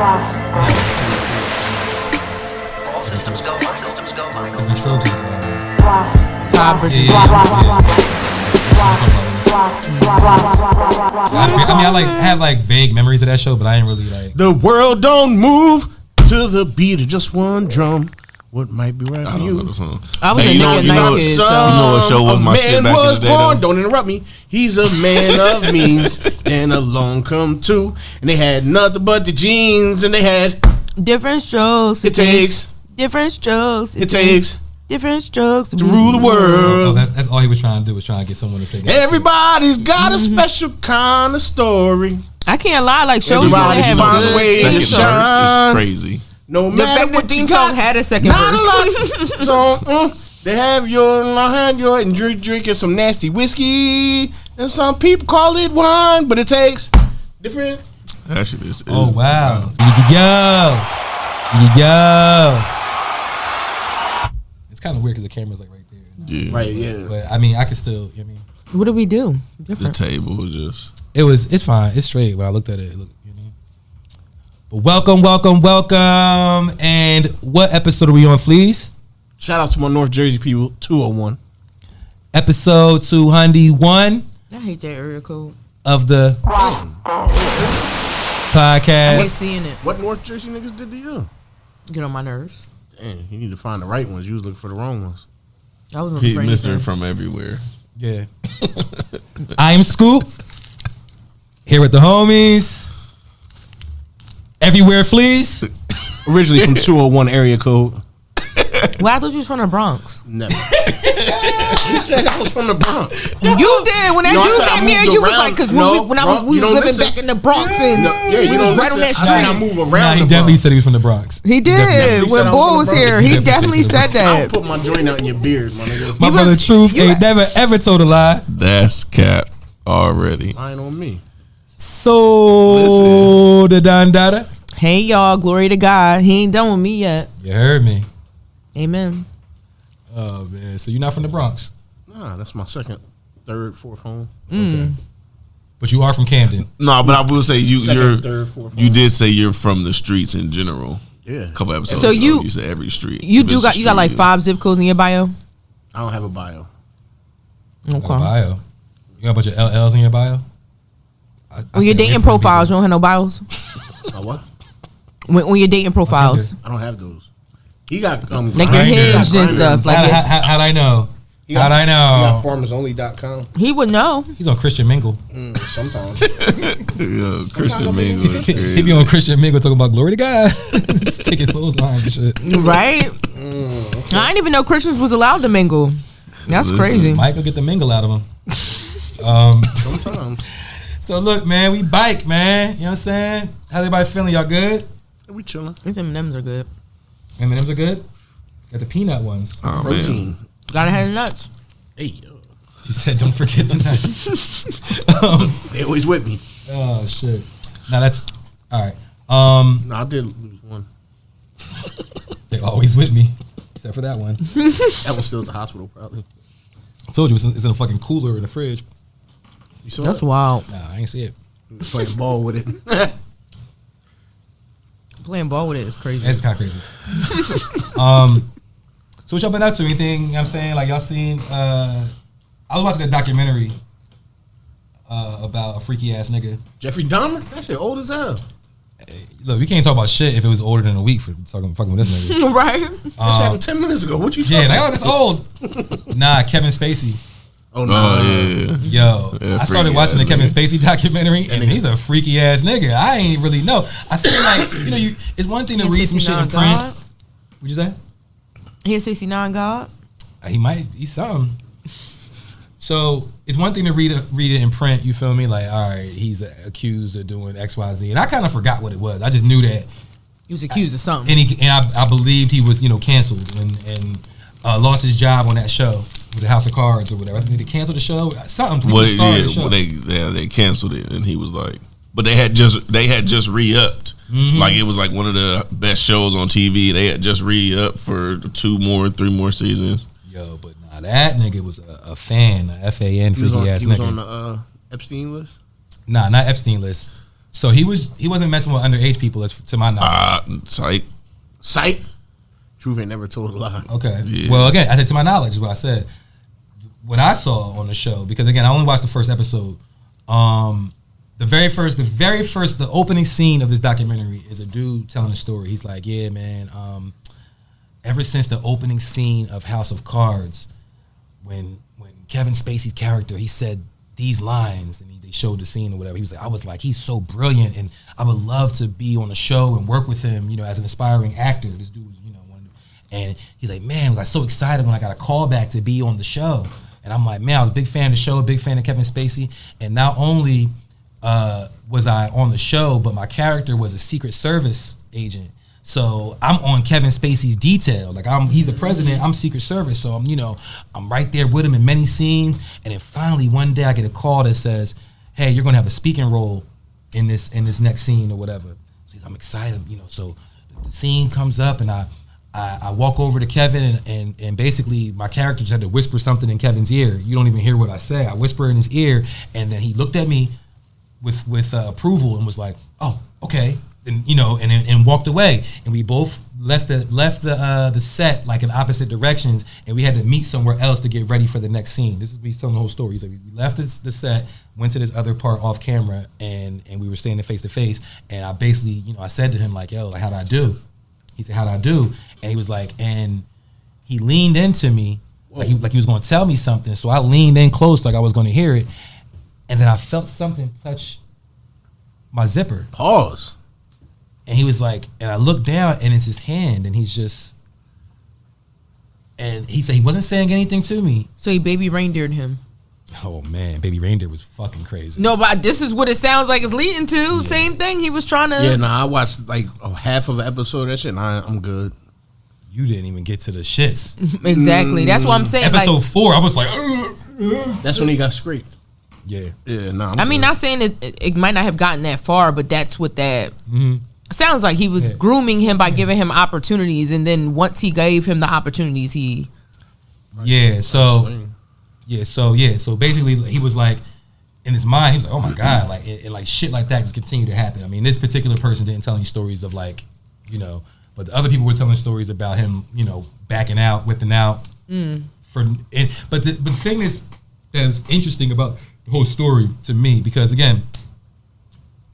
Different strokes is I mean, I like have like vague memories of that show, but I ain't really like. The world don't move to the beat of just one drum. What might be right for you? I was a nigga night kid, so you know what show was my shit back in the day? Born, don't interrupt me. He's a man of means, and along come two, and they had nothing but the jeans, and they had different strokes. It takes different strokes. It takes different strokes to rule the world. Oh, that's all he was trying to do, was trying to get someone to say that. Everybody's got a special kind of story. I can't lie, like shows everybody finds a way to shine. It's crazy. No the matter fact what the theme you got, song had a second verse. So they have your and drinking some nasty whiskey, and some people call it wine, but it takes different. Actually, oh wow, yo. It's kind of weird because the camera's like right there. Yeah. Right, yeah. But I mean, I can still. I mean, what do we do? Different. The table was just. It's fine. It's straight. When I looked at it, But welcome. And what episode are we on, Fleas? Shout out to my North Jersey people, 201. Episode 201. I hate that area code. Of the podcast. I hate seeing it. What North Jersey niggas did to you? Get on my nerves. Dang, you need to find the right ones. You was looking for the wrong ones. I was looking for Mr. from everywhere. Yeah. I am Scoop. Here with the homies. Everywhere Fleas. Originally from 201 area code. Well, I thought you was from the Bronx. Never. You said I was from the Bronx. You did. When that dude came here, you was like, because when I was living back in the Bronx and you don't right on that street. I said I move around. Nah, he definitely said he was from the Bronx. He did. When Bull was here, he definitely said that. I'll put my joint out in your beard, my nigga. My brother Truth ain't never ever told a lie. That's cap already. Lying on me. So the Don Dada. Hey y'all, glory to God. He ain't done with me yet. You heard me. Amen. Oh man, so you're not from the Bronx? Nah, that's my second, third, fourth home. Okay. But you are from Camden. No, but I will say third, fourth you did say you're from the streets in general. Yeah. A couple episodes. So you said every street. You got like 5 zip codes in your bio? I don't have a bio. Okay. Bio. You got a bunch of LLs in your bio? When you're dating profiles, you don't have no bios? What? When you're dating profiles. I don't have those. He got like your Hinge and stuff. Like how'd I know? How'd I know? He got farmersonly.com. He would know. He's on Christian Mingle. Sometimes. Yo, Christian Mingle is crazy. He be on Christian Mingle talking about glory to God. It's taking souls line and shit. Right? I didn't even know Christians was allowed to mingle. That's crazy. Michael get the mingle out of him. Sometimes. So look, man, we bike, man. You know what I'm saying? How everybody feeling? Y'all good? We chilling. These M&Ms are good. M&Ms are good? Got the peanut ones. Oh, protein. Man. Gotta have the nuts. Hey, yo. She said, don't forget the nuts. They always with me. Oh, shit. Now that's, all right. No, I did lose one. They always with me, except for that one. That one's still at the hospital, probably. I told you, it's in a fucking cooler in the fridge. You saw That's it? wild. Nah, I ain't see it. Playing ball with it. Playing ball with it is crazy. It's kind of crazy. So what y'all been up to? Anything, you know what I'm saying? Like y'all seen, I was watching a documentary about a freaky ass nigga. Jeffrey Dahmer? That shit old as hell. Hey, look, we can't talk about shit if it was older than a week for fucking with this nigga. Right? That shit happened 10 minutes ago. What you talking Yeah, about? like, oh, that's old. Nah, Kevin Spacey. Oh, no. Oh, yeah. Yo, Yeah, I started watching the Kevin nigga. Spacey documentary, and he's a freaky ass nigga. I ain't really know. I see, like, you know, it's one thing to read some shit in print. What'd you say? He a 69 God? He's something. So it's one thing to read it in print. You feel me? Like, all right, he's accused of doing X, Y, Z, and I kind of forgot what it was. I just knew that He was accused of something. and I believed he was, you know, canceled and lost his job on that show with the House of Cards or whatever. I think they canceled the show. Something. Well, The show. they canceled it, and he was like, but they had just re-upped. Mm-hmm. Like it was like one of the best shows on TV. They had just re-upped for 3 more seasons. Yo, but nah, that nigga was a fan, a FAN freaky ass nigga. He was on the Epstein list? Nah, not Epstein list. So he wasn't messing with underage people, as to my knowledge. Psych. Truth ain't never told a lie. Okay. Yeah. Well, again, I said to my knowledge is what I said. What I saw on the show, because again, I only watched the first episode. The opening scene of this documentary is a dude telling a story. He's like, yeah, man, ever since the opening scene of House of Cards, when Kevin Spacey's character, he said these lines, and they showed the scene or whatever, I was like, he's so brilliant, and I would love to be on the show and work with him, as an aspiring actor. This dude was, and he's like, man, I was like so excited when I got a call back to be on the show. And I'm like, man, I was a big fan of the show, a big fan of Kevin Spacey. And not only was I on the show, but my character was a Secret Service agent. So I'm on Kevin Spacey's detail. Like he's the president, I'm Secret Service. So I'm right there with him in many scenes. And then finally one day I get a call that says, hey, you're gonna have a speaking role in this next scene or whatever. So I'm excited, so the scene comes up and I walk over to Kevin and basically my character just had to whisper something in Kevin's ear. You don't even hear what I say. I whisper in his ear, and then he looked at me with approval and was like, "Oh, okay," and walked away. And we both left the set like in opposite directions, and we had to meet somewhere else to get ready for the next scene. This is me telling the whole story. He's like, we left the set, went to this other part off camera, and we were standing face to face. And I basically, I said to him like, "Yo, like how'd I do?" He said, how'd I do? And he was like, and he leaned into me like he was going to tell me something. So I leaned in close like I was going to hear it. And then I felt something touch my zipper. Pause. And he was like, and I looked down and it's his hand, and he's just, and he said he wasn't saying anything to me. So he baby reindeered him. Oh man, baby reindeer was fucking crazy. No, but this is what it sounds like it's leading to. Yeah. Same thing. He was trying to. Yeah, I watched like half of an episode of that shit, and I'm good. You didn't even get to the shits. Exactly. That's what I'm saying. Episode 4, I was like, that's when he got scraped. Yeah. Yeah, I mean, not saying it might not have gotten that far, but that's what that sounds like. He was grooming him by giving him opportunities, and then once he gave him the opportunities, he. Yeah. So basically, he was like, in his mind, he was like, oh my God, like, and like shit like that just continued to happen. I mean, this particular person didn't tell any stories of like, but the other people were telling stories about him, backing out, whipping out. But the thing that is interesting about the whole story to me, because again,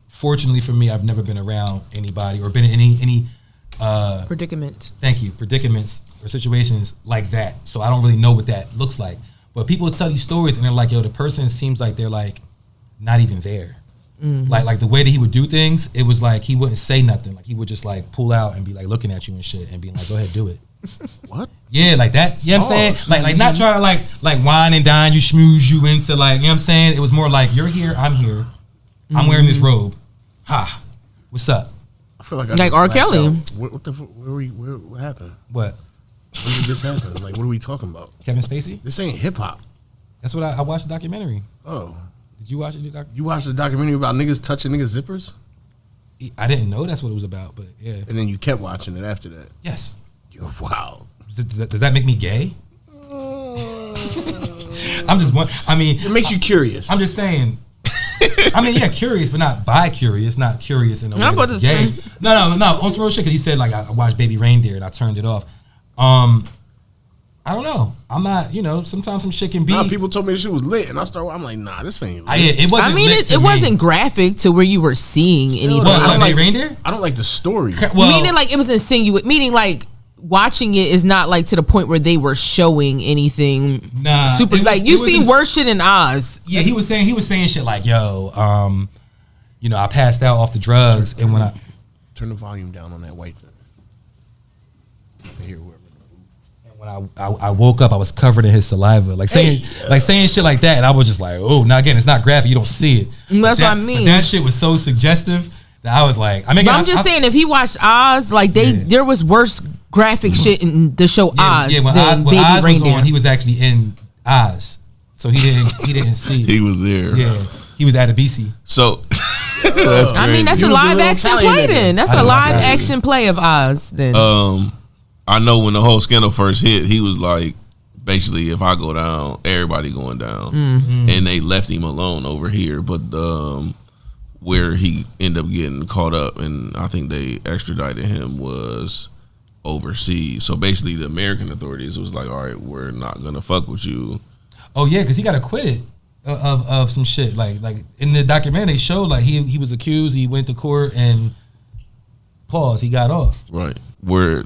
fortunately for me, I've never been around anybody or been in any predicaments. Thank you, predicaments or situations like that. So I don't really know what that looks like. But people tell these stories and they're like, yo, the person seems like they're like not even there. Like the way that he would do things, it was like he wouldn't say nothing. Like he would just like pull out and be like looking at you and shit and being like, go ahead, do it. What? Yeah, like that. You know what I'm saying? Like not trying to like wine and dine you, schmooze you into like, you know what I'm saying? It was more like, you're here, I'm here. I'm wearing this robe. Ha. What's up? I feel like like R. Kelly. What happened? What? When did this happen? Like, what are we talking about? Kevin Spacey? This ain't hip hop. That's what I watched the documentary. Oh. Did you watch it? You watched the documentary about niggas touching niggas' zippers? I didn't know that's what it was about, but yeah. And then you kept watching it after that? Yes. You're wild. Does that make me gay? I'm just one. I mean, it makes you curious. I'm just saying. I mean, yeah, curious, but not bi-curious. Not curious in a way that's gay. No. On some real shit, because he said like I watched Baby Reindeer and I turned it off. I don't know. I'm not. Sometimes some shit can be. Nah, people told me this shit was lit, and I'm like, nah, this ain't lit. It wasn't. I mean, it wasn't graphic to where you were seeing anything. What, Baby Reindeer? I don't like the story. Well, meaning like it was insinuate. Meaning like. Watching it is not like to the point where they were showing anything super. You seen worse shit in Oz. Yeah, he was saying shit like, "Yo, I passed out off the drugs, and when I turn the volume down on that white thing, hear whoever. And when I woke up, I was covered in his saliva, saying shit like that, and I was just like, oh, now again, it's not graphic, you don't see it. That's what I mean. But that shit was so suggestive that I was like, I'm just saying, if he watched Oz, there was worse graphic shit in the show Oz than Baby Oz Reindeer. was on, he was actually in Oz, so he didn't see it. He was there. Yeah, he was at a BC. So that's crazy. I mean, that's a live action play. Then that's a live action play of Oz. Then I know when the whole scandal first hit, he was like, basically, if I go down, everybody going down, and they left him alone over here. But where he ended up getting caught up, and I think they extradited him was overseas. So basically, the American authorities was like, "All right, we're not gonna fuck with you." Oh yeah, because he got acquitted of some shit. Like in the documentary, they showed like he was accused. He went to court and he got off. Right, where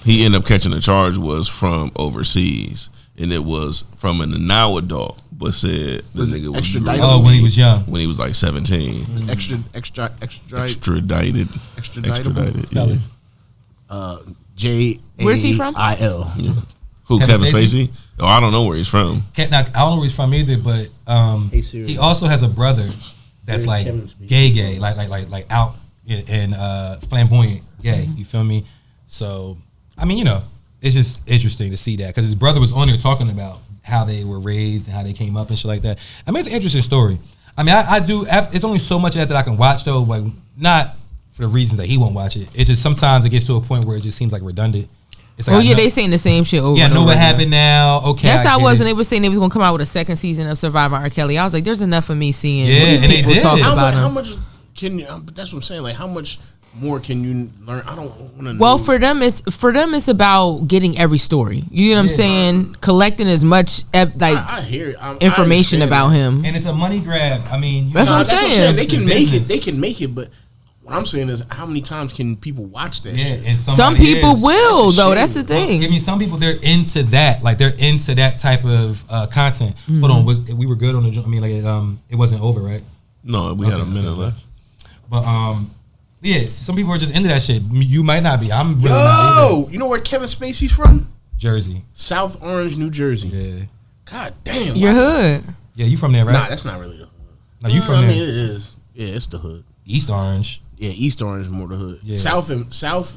he ended up catching the charge was from overseas, and it was from an now adult, but said the nigga was extradited? When he was young, when he was like 17, Extraditable. extradited. Yeah. J. Where's he from? I.L. Yeah. Who, Kevin Kevin Spacey? Oh, I don't know where he's from. I don't know where he's from either, but he also has a brother that's like gay, like out and flamboyant gay. You feel me? So I mean, it's just interesting to see that because his brother was on there talking about how they were raised and how they came up and shit like that. I mean, it's an interesting story. I mean, I do. It's only so much of that I can watch though, like not for the reasons that he won't watch it. It's just sometimes it gets to a point where it just seems like redundant. It's like, they saying the same shit over. Yeah, and know over what again. happened now. Okay, that's how it was, it. and they were saying they was gonna come out with a second season of Survivor R. Kelly. I was like, there's enough of me seeing and they people did. talk about him. How much can you? But that's what I'm saying. Like, how much more can you learn? I don't want to know. Well, for them, it's about getting every story. You know what I'm saying? Collecting as much I hear it. information about him. And it's a money grab. I mean, That's what I'm saying. They can make it. They can make it, but what I'm saying is, how many times can people watch that shit? And some people will, though. That's the thing. I mean, some people, they're into that. Like, they're into that type of content. Mm-hmm. Hold on. We were good on the... I mean, like, it wasn't over, right? No, we had a minute left. But, yeah, some people are just into that shit. You might not be. I'm really not either. You know where Kevin Spacey's from? Jersey. South Orange, New Jersey. Yeah. God damn. Your hood. Yeah, you from there, right? Nah, that's not really the hood. No, you from there. I mean, it is. Yeah, it's the hood. East Orange. Yeah, East Orange is more the hood. Yeah. South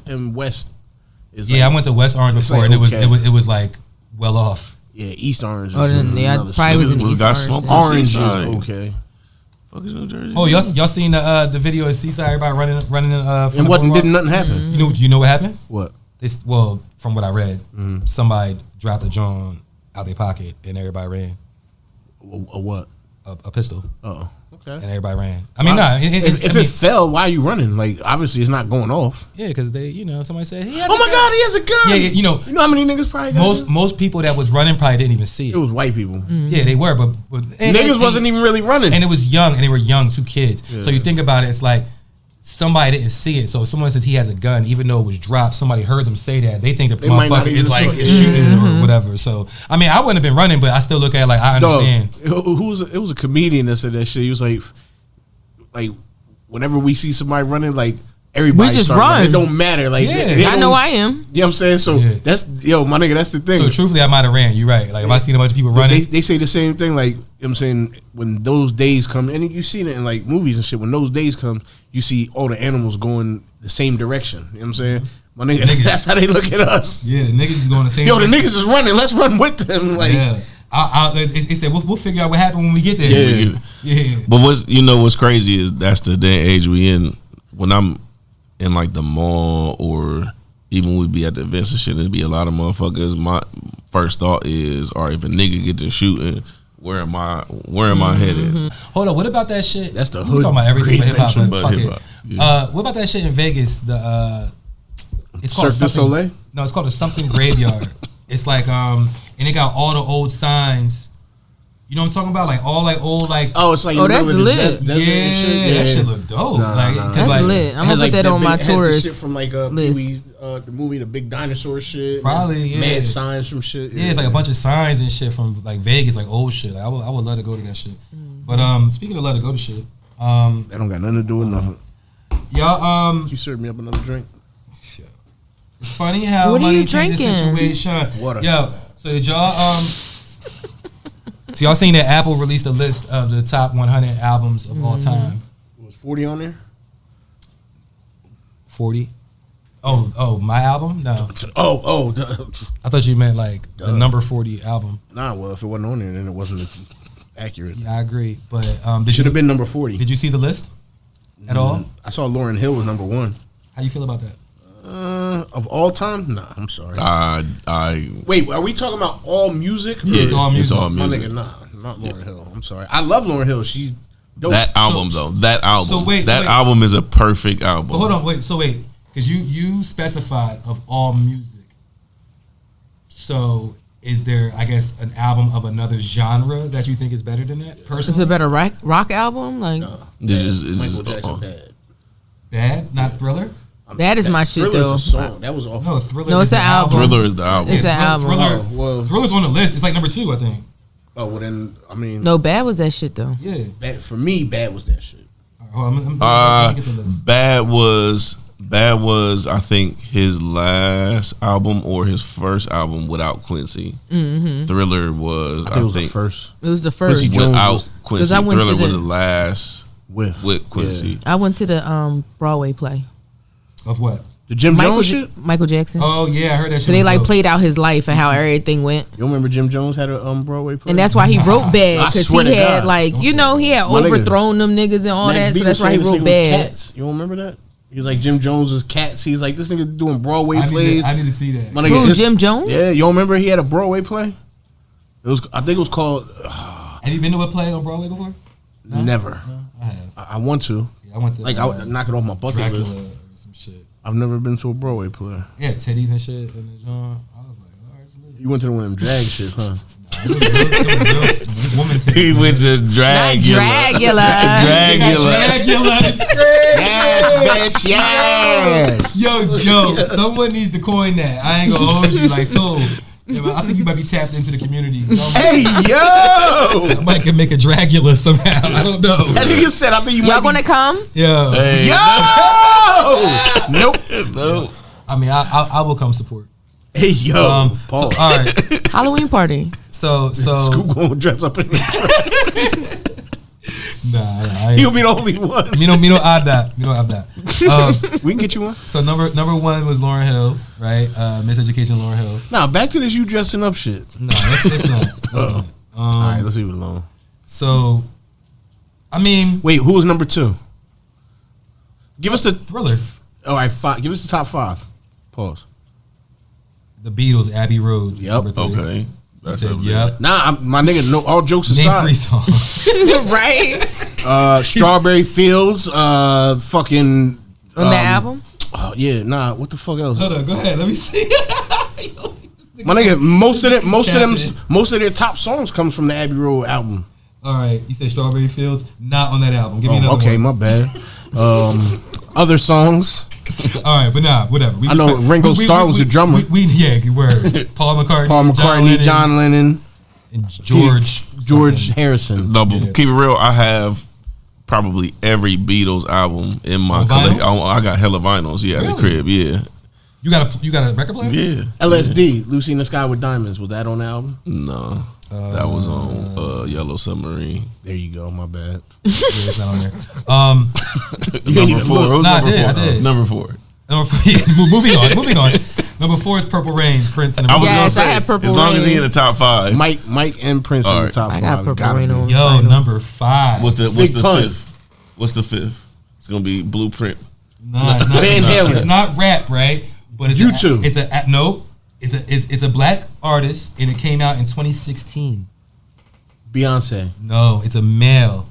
and West is I went to West Orange before, like, and okay. it was like well off. Yeah, East Orange. Oh, then I probably was in the East got Orange. smoke. Orange is Seaside. okay. Fuck is New Jersey? Oh, y'all seen the video of Seaside? Everybody running. From And the what? boardwalk? Didn't nothing happen? You know what happened? What? From what I read, somebody dropped a John out their pocket, and everybody ran. A what? A pistol, Oh, okay. and everybody ran. I mean, If it fell, why are you running? Like, obviously, it's not going off. yeah, because they, somebody said, he has Oh a my gun. God, he has a gun. Yeah, You know how many niggas probably got most people that was running probably didn't even see it it. was white people. Yeah, they were, but Niggas wasn't even really running. and it was young, and they were young, 2 kids. So you think about it, it's like somebody didn't see it. So if someone says he has a gun, even though it was dropped, somebody heard them say that. They think the might not motherfucker even is like saw it. shooting or whatever. So I mean, I wouldn't have been running, but I still look at it like I understand. It was a comedian that said that shit. He was like whenever we see somebody running, like everybody We just start running. run. It don't matter. Like Yeah. they I don't- know I am. You know what I'm saying? So that's my nigga. That's the thing. So truthfully, I might have ran. You're right. Like if I seen a bunch of people running, They say the same thing. Like, you know what I'm saying, when those days come, and you see it in like movies and shit. When those days come, you see all the animals going the same direction. You know what I'm saying? My nigga, that's how they look at us. yeah, the niggas is going the same. Yo, the direction. niggas is running. Let's run with them. Like, Yeah. They said we'll figure out what happened when we get there. Yeah. But what's crazy is that's the day and age we in. When I'm in like the mall or even we be at the events and shit, it'd be a lot of motherfuckers. My first thought is, all right, if a nigga get to shooting, where am I headed? Hold on, what about that shit? That's the We hood talking about everything but hip hop. reinvention, but Fuck hip-hop, it. yeah. What about that shit in Vegas? It's called Cirque du something- Soleil? No, it's called a something graveyard. It's like and it got all the old signs. You know what I'm talking about? Like all like old like. oh, it's like Oh, in the that's middle of the lit. desert and shit. That shit look dope. Nah, like, nah, 'cause That's like, lit. I'm It gonna has, put like, that on big- my it has the tourist shit from like list. Pee-wee's, the movie, the big dinosaur shit. Probably, yeah. Mad signs from shit. Yeah, it's like a bunch of signs and shit from like Vegas, like old shit. Like, I would love to go to that shit. But speaking of love to go to shit, That don't got nothing to do with nothing. y'all You served me up another drink. it's funny how What are money you changes drinking? Water. situation. Yo, so did y'all so y'all seen that Apple released a list of the top 100 albums of all time? It was 40 on there. 40. Oh, my album? No, Oh, I thought you meant like the number 40 album. nah. Well, if it wasn't on there, then it wasn't accurate. Yeah, I agree. But Should have been number 40. Did you see the list at all? I saw Lauryn Hill was number 1. How you feel about that? Of all time? Nah, I'm sorry. I Wait, are we talking about all music? Yeah, it's all music. It's all My music. nigga, nah, not Lauryn Hill. I'm sorry. I love Lauryn Hill. She's Dope. That album though. That album. So wait. Album is a perfect album. But hold on, wait. So wait, because you specified of all music. So is there, I guess, an album of another genre that you think is better than that? Personally, It's a better rock album. Like It's Michael just, Jackson bad. Bad, not Thriller. that is my shit Thriller's though. a song. That was awful. No, Thriller. No, it's is an the album. Thriller is the album. It's an album. Thriller. well- Thriller's on the list. It's like number 2, I think. Oh well, then I mean, No, Bad was that shit though. Yeah. bad, for me, bad was that shit. All right, hold on, let me get the list. Bad was I think his last album or his first album without Quincy. Mm-hmm. Thriller was I think it was the first It was the first. Quincy Jones without was- Quincy. 'Cause I went to Thriller was the- the last with Quincy. Yeah. I went to the Broadway play. Of what? The Jim Jones shit. Michael Jackson. Oh yeah, I heard that shit. So they was like dope. played out his life and how everything went. You remember Jim Jones had a Broadway play? And that's why he wrote Bad, I because swear he to had God. like, you know, he had My nigga. overthrown them niggas and all Max that. B So that's was why he saying this wrote nigga was Bad. Cats. You don't remember that? He was like Jim Jones's Cats. He's like, this nigga doing Broadway plays. I need to see that. My nigga, Who, this- Jim Jones? Yeah, you don't remember he had a Broadway play? It was. I think it was called Have you been to a play on Broadway before? No? Never. No, I have. I want to. Yeah, I went to Like I would knock it off my bucket Dracula list. or some shit. I've never been to a Broadway play. Yeah, titties and shit in the joint. I was like, all right, it's lit. You went to the one of them drag shit, huh? It was real woman titties. He went to Dragula. Not Dragula. Dragula. Dracula is crazy. Yes, bitch. Yes. Yo, someone needs to coin that. I ain't gonna hold you. Like, so, yeah, but I think you might be tapped into the community. You know? Hey, yo. I might can make a Dracula somehow. I don't know. That nigga said, I think you Y'all might gonna come? Yo, Hey, Yo. Nope. no. I mean, I will come support. Hey, yo. So, Paul. all right. Halloween party. So, Scoop gonna dress up in the nah, He'll be the only one. Me no add that. We can get you one. So number 1 was Lauryn Hill, right? Miseducation Lauryn Hill. Nah, back to this you dressing up shit. No, that's not. That's not. All right, let's leave it alone. So, I mean, Wait, who was number 2? Give us the. Thriller, All right, give us the top 5. Pause. The Beatles, Abbey Road. Yep. Number 3. Okay. That's Said, up there. yep. Nah, my nigga. No, all jokes Name aside. 3 songs. Right? Strawberry Fields. Fucking. On that album? Oh yeah, nah. What the fuck else? Hold on, go ahead. Let me see. My nigga, most of their top songs comes from the Abbey Road album. All right, you said Strawberry Fields, not on that album. Give me another Okay, one. my bad. Other songs. All right, but nah, whatever. We I know Ringo Starr was the drummer. Yeah, word. Paul McCartney, John Lennon, and George something. Harrison. No, but keep it real. I have probably every Beatles album in my On collection. vinyl? I got hella vinyls. Yeah, at the Really? crib. Yeah, You got a record player? yeah. LSD, Lucy in the Sky with Diamonds. Was that on the album? No, that was on Yellow Submarine. There you go. My bad. Yeah, it's not on there. Number 4. It was Nah, number 4. I did. Number 4. Number 4. Yeah, moving on. Number 4 is Purple Rain, Prince and the I was Yes, gonna I say, had Purple as long as he Rain. in the top 5. Mike and Prince in All the right. top 5. I got Purple Gotta Rain be. on. Yo, vinyl. number 5. What's the Big Pun. 5th? What's the 5th? It's gonna be Blueprint. Nah, it's not. Van Halen. It's not rap, right? But it's U2. It's a black artist, and it came out in 2016. Beyonce. No, it's a male.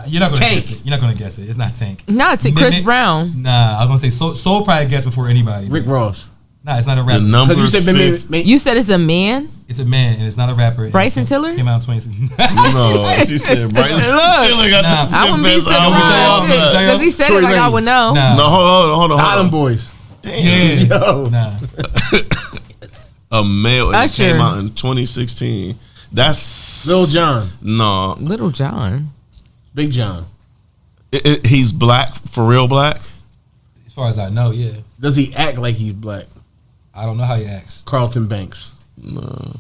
You're not gonna Tank. guess it. You're not gonna guess it. It's not Tank. Nah, it's Chris Brown. Nah, I was gonna say Soul probably guessed before anybody. Rick Ross. Nah, it's not a The rapper. number Because you said 5th. You said it's a man? It's a man, and it's not a rapper. And Bryson it Tiller? came out in 2016. No, she said Bryson Tiller got Nah. the I wouldn't be best surprised. album of all time. Because he said Tory it like I Lanez. would know. Nah. No, hold on. Island Boys. Yeah. Yo. Nah. A male. And it Usher. came out in 2016. That's Lil Jon. No, Little John. Big John. he's black, for real black. As far as I know, yeah. Does he act like he's black? I don't know how he acts. Carlton Banks. No.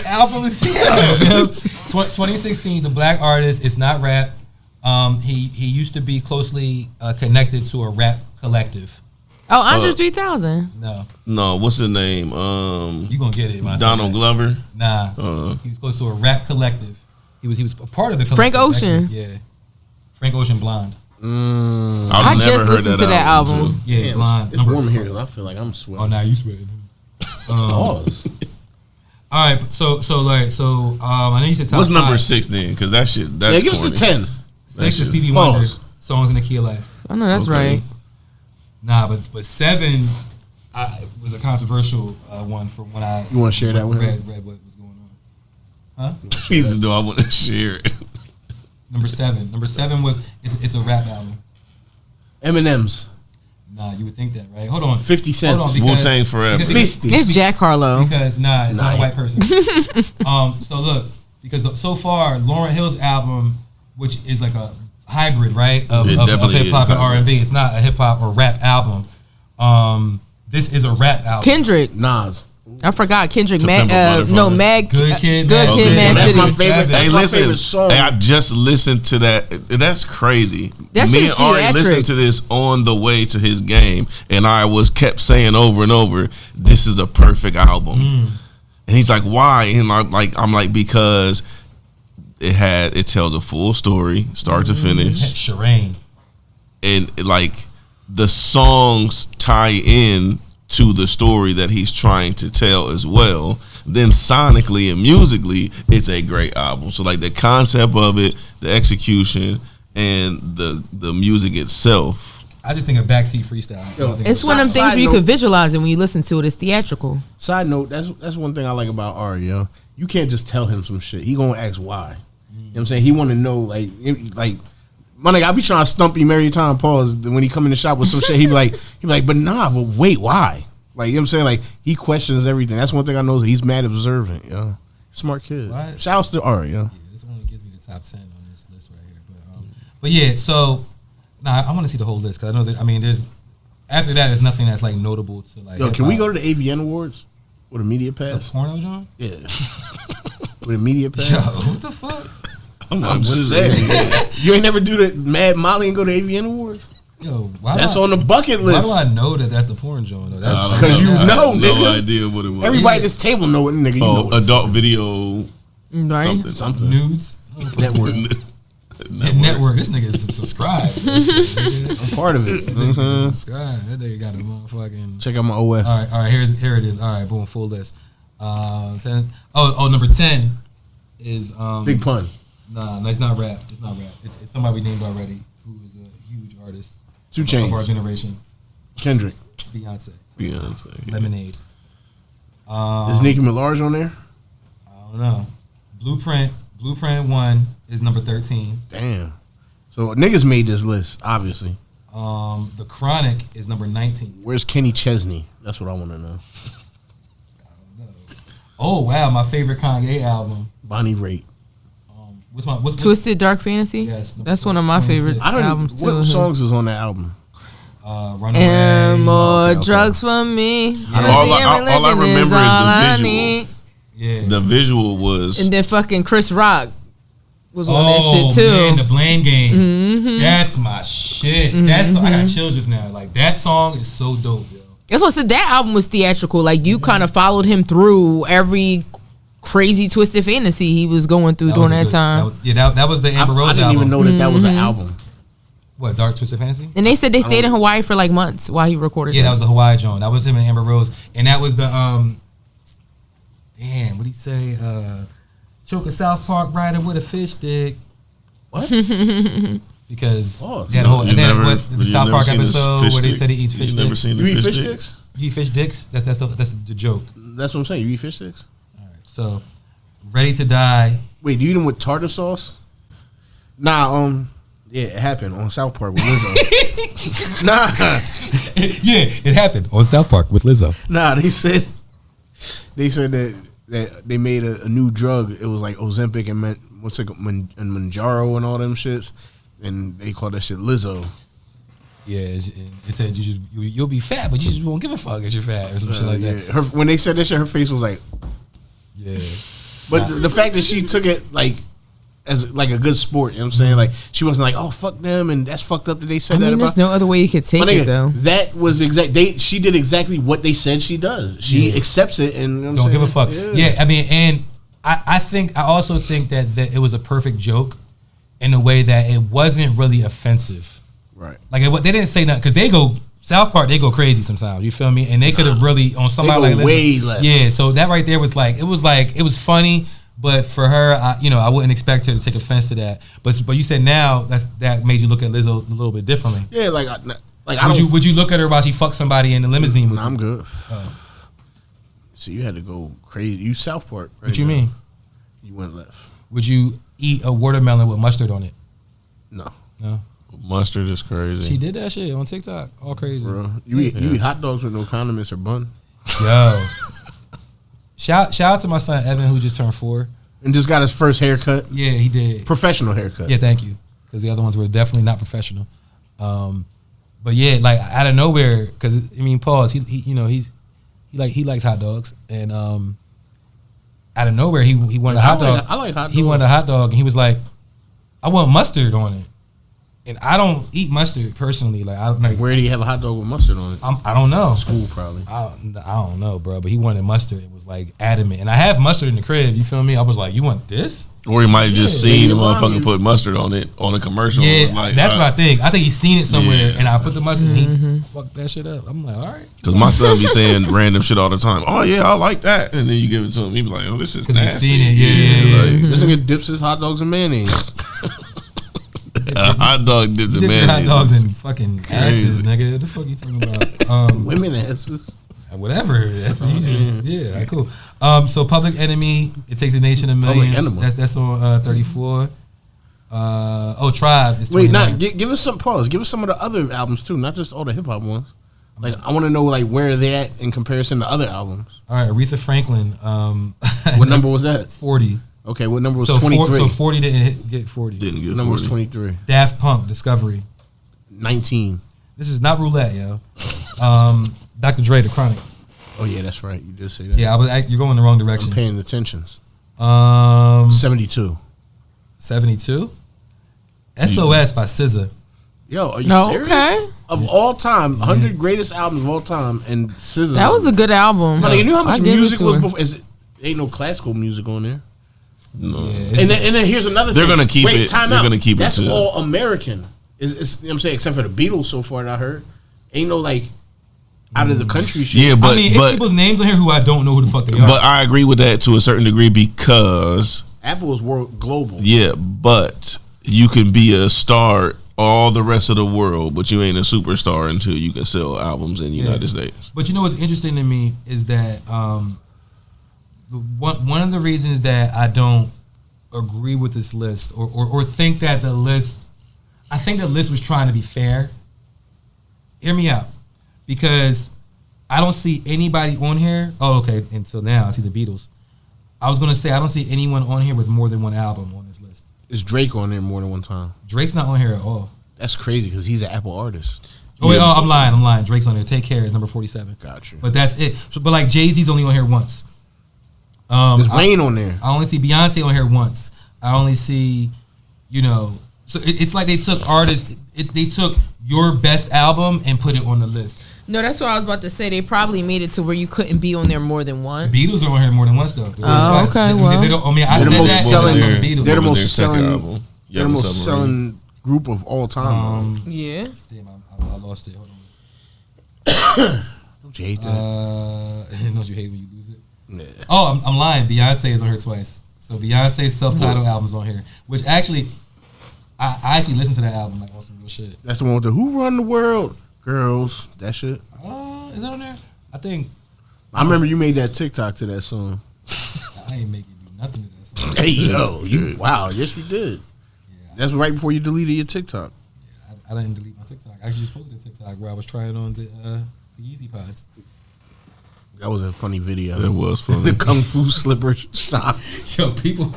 Album is 2016. He's a black artist. It's not rap. He used to be closely connected to a rap collective. Oh, Andre 3000. No, What's his name? you gonna get it. When I say Donald that. Glover. Nah, he was close to a rap collective. He was a part of the collective. Frank Ocean. actually. Yeah, Frank Ocean, Blonde. I I've just never heard listened to that album. Yeah, Damn, Blonde. it's number warm four. here. I feel like I'm sweating. Oh, now you sweating. Pause. All right, so I know you said top What's number five. 6 then? Because that shit, that's give us a corny. 10. 6 is shit. Stevie Wonder. Pause. Songs in the Key of Life. I know that's Okay. right. Nah, but 7 was a controversial one from when I. You wanna share that with read what was going on? Huh? He said, "No, I want to share it." Number 7. Number 7 was it's a rap album. Eminem's. Nah, you would think that, right? Hold on. 50 cents. Hold on, because- Wu-Tang Forever. because- 50. It's Jack Harlow. Because it's not a white person. So look, because so far Lauryn Hill's album, which is like a hybrid, right, of definitely hip hop is and R&B. It's not a hip hop or rap album. This is a rap album. Kendrick. Nas. I forgot Kendrick. September Butterfly. Mag. Good Kid, Good Mad Kid, City. Mad That's City. my favorite. Hey, That's Hey, my listen. favorite song. Hey, I just listened to that. That's crazy. That Me shit's and Ari theatric. listened to this on the way to his game, and I kept saying over and over, "This is a perfect album." And he's like, "Why?" And I'm like, because it tells a full story, start to finish, Shireen. and the songs tie in to the story that he's trying to tell as well. Then sonically and musically, it's a great album. So the concept of it, the execution, and the music itself. I just think a backseat freestyle. Yo, It's one of them things Side where you note- can visualize it when you listen to it. It's theatrical. Side note, that's one thing I like about Ari, yo. You can't just tell him some shit. He gonna ask why. You know what I'm saying? He wanna know, like my nigga, I be trying to stump him every time, pause, when he come in the shop with some shit, he be like, but wait, why? Like, you know what I'm saying? Like, he questions everything. That's one thing I know. He's mad observant, yo. Smart kid. What? Shout outs to Ari, yo. Yeah, this only gives me the top 10 on this list right here. But yeah, so I want to see the whole list because I know that there's after that there's nothing that's notable to Yo, can we go to the AVN Awards with a media the pass? porno John? Yeah. With a media pass? Yo, what the fuck? I'm just saying. You ain't never do the Mad Molly and go to AVN Awards? Yo, why That's do I, on the bucket Why list. do I know that that's the porn John? Though? That's Because you I know, have nigga. no idea what it was. Everybody at this table know it, nigga. You know it. Adult video, Right? something. nudes. Network. Network. This nigga is subscribed. I'm part of it. You know what I'm saying? Subscribe. That nigga got a motherfucking. Check out my OF. All right. Here it is. All right, boom, full list. 10. Number 10 is Big pun. Nah, it's not rap. It's not rap. It's somebody we named already who is a huge artist 2 of our Chainz. generation. Kendrick. Beyonce. Beyonce. Lemonade. Is Nicki Minaj on there? I don't know. Blueprint 1 is number 13. Damn. So niggas made this list, obviously. The Chronic is number 19. Where's Kenny Chesney? That's what I want to know. Oh wow, my favorite Kanye album. Bonnie Raitt. What's Twisted Dark Fantasy. Yes, That's one of my 26. favorite I don't albums know. too. What songs is on that album? Runaway. And more Okay. drugs for me. All I remember is the visual. Yeah. The visual was And then fucking Chris Rock was on that Oh shit too. man, the Blame Game. That's my shit. That's I got chills just now. Like that song is so dope, yo. That's what I said. That album was theatrical. Like you kind of followed him through every crazy twisted fantasy he was going through during was a that good- time. that was the I Amber Rose didn't album. even know that was an album. What, Dark Twisted Fantasy? And they said they stayed in Hawaii for like months while he recorded Yeah, it. that was the Hawaii joint. That was him and Amber Rose, and that was the damn, what'd he say? Choke a South Park rider with a fish stick. What? Because Oh, yeah, the whole, You and then never- what, the you South never Park seen this episode fish where they stick? said he eats fish You never sticks. seen You the eat fish fish stick? sticks? You eat fish dicks? That's the joke. That's what I'm saying. You eat fish sticks? All right, so Ready to Die. Wait, do you eat them with tartar sauce? Nah, yeah, it happened on South Park with Lizzo. Yeah, it happened on South Park with Lizzo. Nah, they said that they made a new drug. It was like Ozempic and Manjaro and all them shits, and they called that shit Lizzo. Yeah, it said you'll be fat, but you just won't give a fuck if you're fat or some shit like that. Yeah. When they said that shit, her face was like. Yeah, But the fact that she took it like as like a good sport, you know what I'm saying? Like she wasn't like, oh fuck them, and that's fucked up that they said I that mean, about. there's no other way you could take My nigga, it though. that was she did exactly what they said she does. She accepts it and you know what don't I'm give a fuck. saying? Yeah, I mean, and I also think that it was a perfect joke in a way that it wasn't really offensive. Right. Like they didn't say nothing because they go South Park, they go crazy sometimes. You feel me? And they could have really on somebody they go like way left. Yeah, so that right there was like it was funny, but for her, I wouldn't expect her to take offense to that. But you said now that made you look at Lizzo a little bit differently. Yeah, would you look at her while she fucked somebody in the limousine? Nah, I'm good. So you had to go crazy. You South Park. Right What you now. mean? You went left. Would you eat a watermelon with mustard on it? No. Mustard is crazy. She did that shit on TikTok. All crazy. Bro, you eat hot dogs with no condiments or bun? Yo. Shout out to my son Evan who just turned 4. And just got his first haircut? Yeah, he did. Professional haircut. Yeah, thank you. Because the other ones were definitely not professional. But yeah, like out of nowhere, because I mean, pause. He likes hot dogs, and out of nowhere he wanted a hot dog. I like hot dogs. He wanted a hot dog, and he was like, "I want mustard on it." And I don't eat mustard personally. Where do you have a hot dog with mustard on it? I don't know. School probably. I don't know, bro. But he wanted mustard. It was like adamant, and I have mustard in the crib. You feel me? I was like, "You want this?" Or he might have just seen the motherfucker put mustard on it on a commercial. Yeah, like, that's what I think. I think he's seen it somewhere, Yeah. and I put the mustard, and he fucked that shit up. I'm like, all right. Because my son be saying random shit all the time. Oh yeah, I like that, and then you give it to him. He be like, oh, this is nasty. He's seen it. Yeah. Like, This nigga dips his hot dogs in mayonnaise. a hot dog dipped in Dip your mayonnaise. hot dogs and fucking asses, nigga. What the fuck you talking about? Women asses. Whatever. That's you just yeah. Cool. So Public Enemy, It Takes a Nation of Millions. Enema. That's on 34. Tribe is 29. Give us some pause. Give us some of the other albums too, not just all the hip hop ones. Like I want to know like where they at in comparison to other albums. All right, Aretha Franklin. What number was that? 40. Okay, what number was So 23? So 40 didn't get 40. Didn't get What number was 40. 23? Daft Punk, Discovery. 19. This is not roulette, yo. Dr. Dre, The Chronic. Oh yeah, that's right. You did say that. Yeah, you're going the wrong direction. I'm paying attentions. 72. 72. SOS by SZA. Yo, are you No, serious? okay. Of all time, 100 greatest albums of all time, and SZA. That was a good album. Honey, you know how much I give it music to was her. before? Ain't no classical music on there. No. Yeah, And then here's another They're thing. gonna keep Wait, it- time they're out. gonna keep it That's too. all American. It's, you know what I'm saying? Except for the Beatles so far that I heard. Ain't no like out of the country shit. Yeah, but I mean, it's people's names on here who I don't know who the fuck they are. but I agree with that to a certain degree because Apple is world global. yeah, but you can be a star all the rest of the world, but you ain't a superstar until you can sell albums in the United States. But you know what's interesting to me is that one of the reasons that I don't agree with this list or think that the list, I think the list was trying to be fair. Hear me out. Because I don't see anybody on here. Oh, okay. Until now, I see the Beatles. I was going to say I don't see anyone on here with more than one album on this list. Is Drake on there more than one time? Drake's not on here at all. That's crazy because he's an Apple artist. Oh, wait, I'm lying. Drake's on there. Take Care is number 47. Gotcha. But that's it. But like Jay-Z's only on here once. There's Wayne on there. I only see Beyonce on here once. I only see, so it's like they took artists, they took your best album and put it on the list. No, that's what I was about to say. They probably made it to where you couldn't be on there more than once. Beatles are on here more than once though. Oh, okay, well. They don't, I mean, I They're said the most that. selling- It's on the Beatles. They're the Over most their second selling. album. They're the most selling group of all time. Yeah. Damn, I lost it. Hold on. Don't you hate that? Don't you hate when you lose it? Nah. Oh, I'm lying. Beyonce is on here twice. So Beyonce's self-titled album's on here, which actually, I actually listened to that album like on some real shit. That's the one with the "Who Run the World?" Girls. That shit. Is it on there? I think I remember you made that TikTok to that song. I ain't making do nothing to that song. Hey yo, wow, yes you did. That's right before you deleted your TikTok. I didn't delete my TikTok. I actually just posted a TikTok where I was trying on the Yeezy Pods. That was a funny video. That was funny. The kung fu slipper shot. Yo, people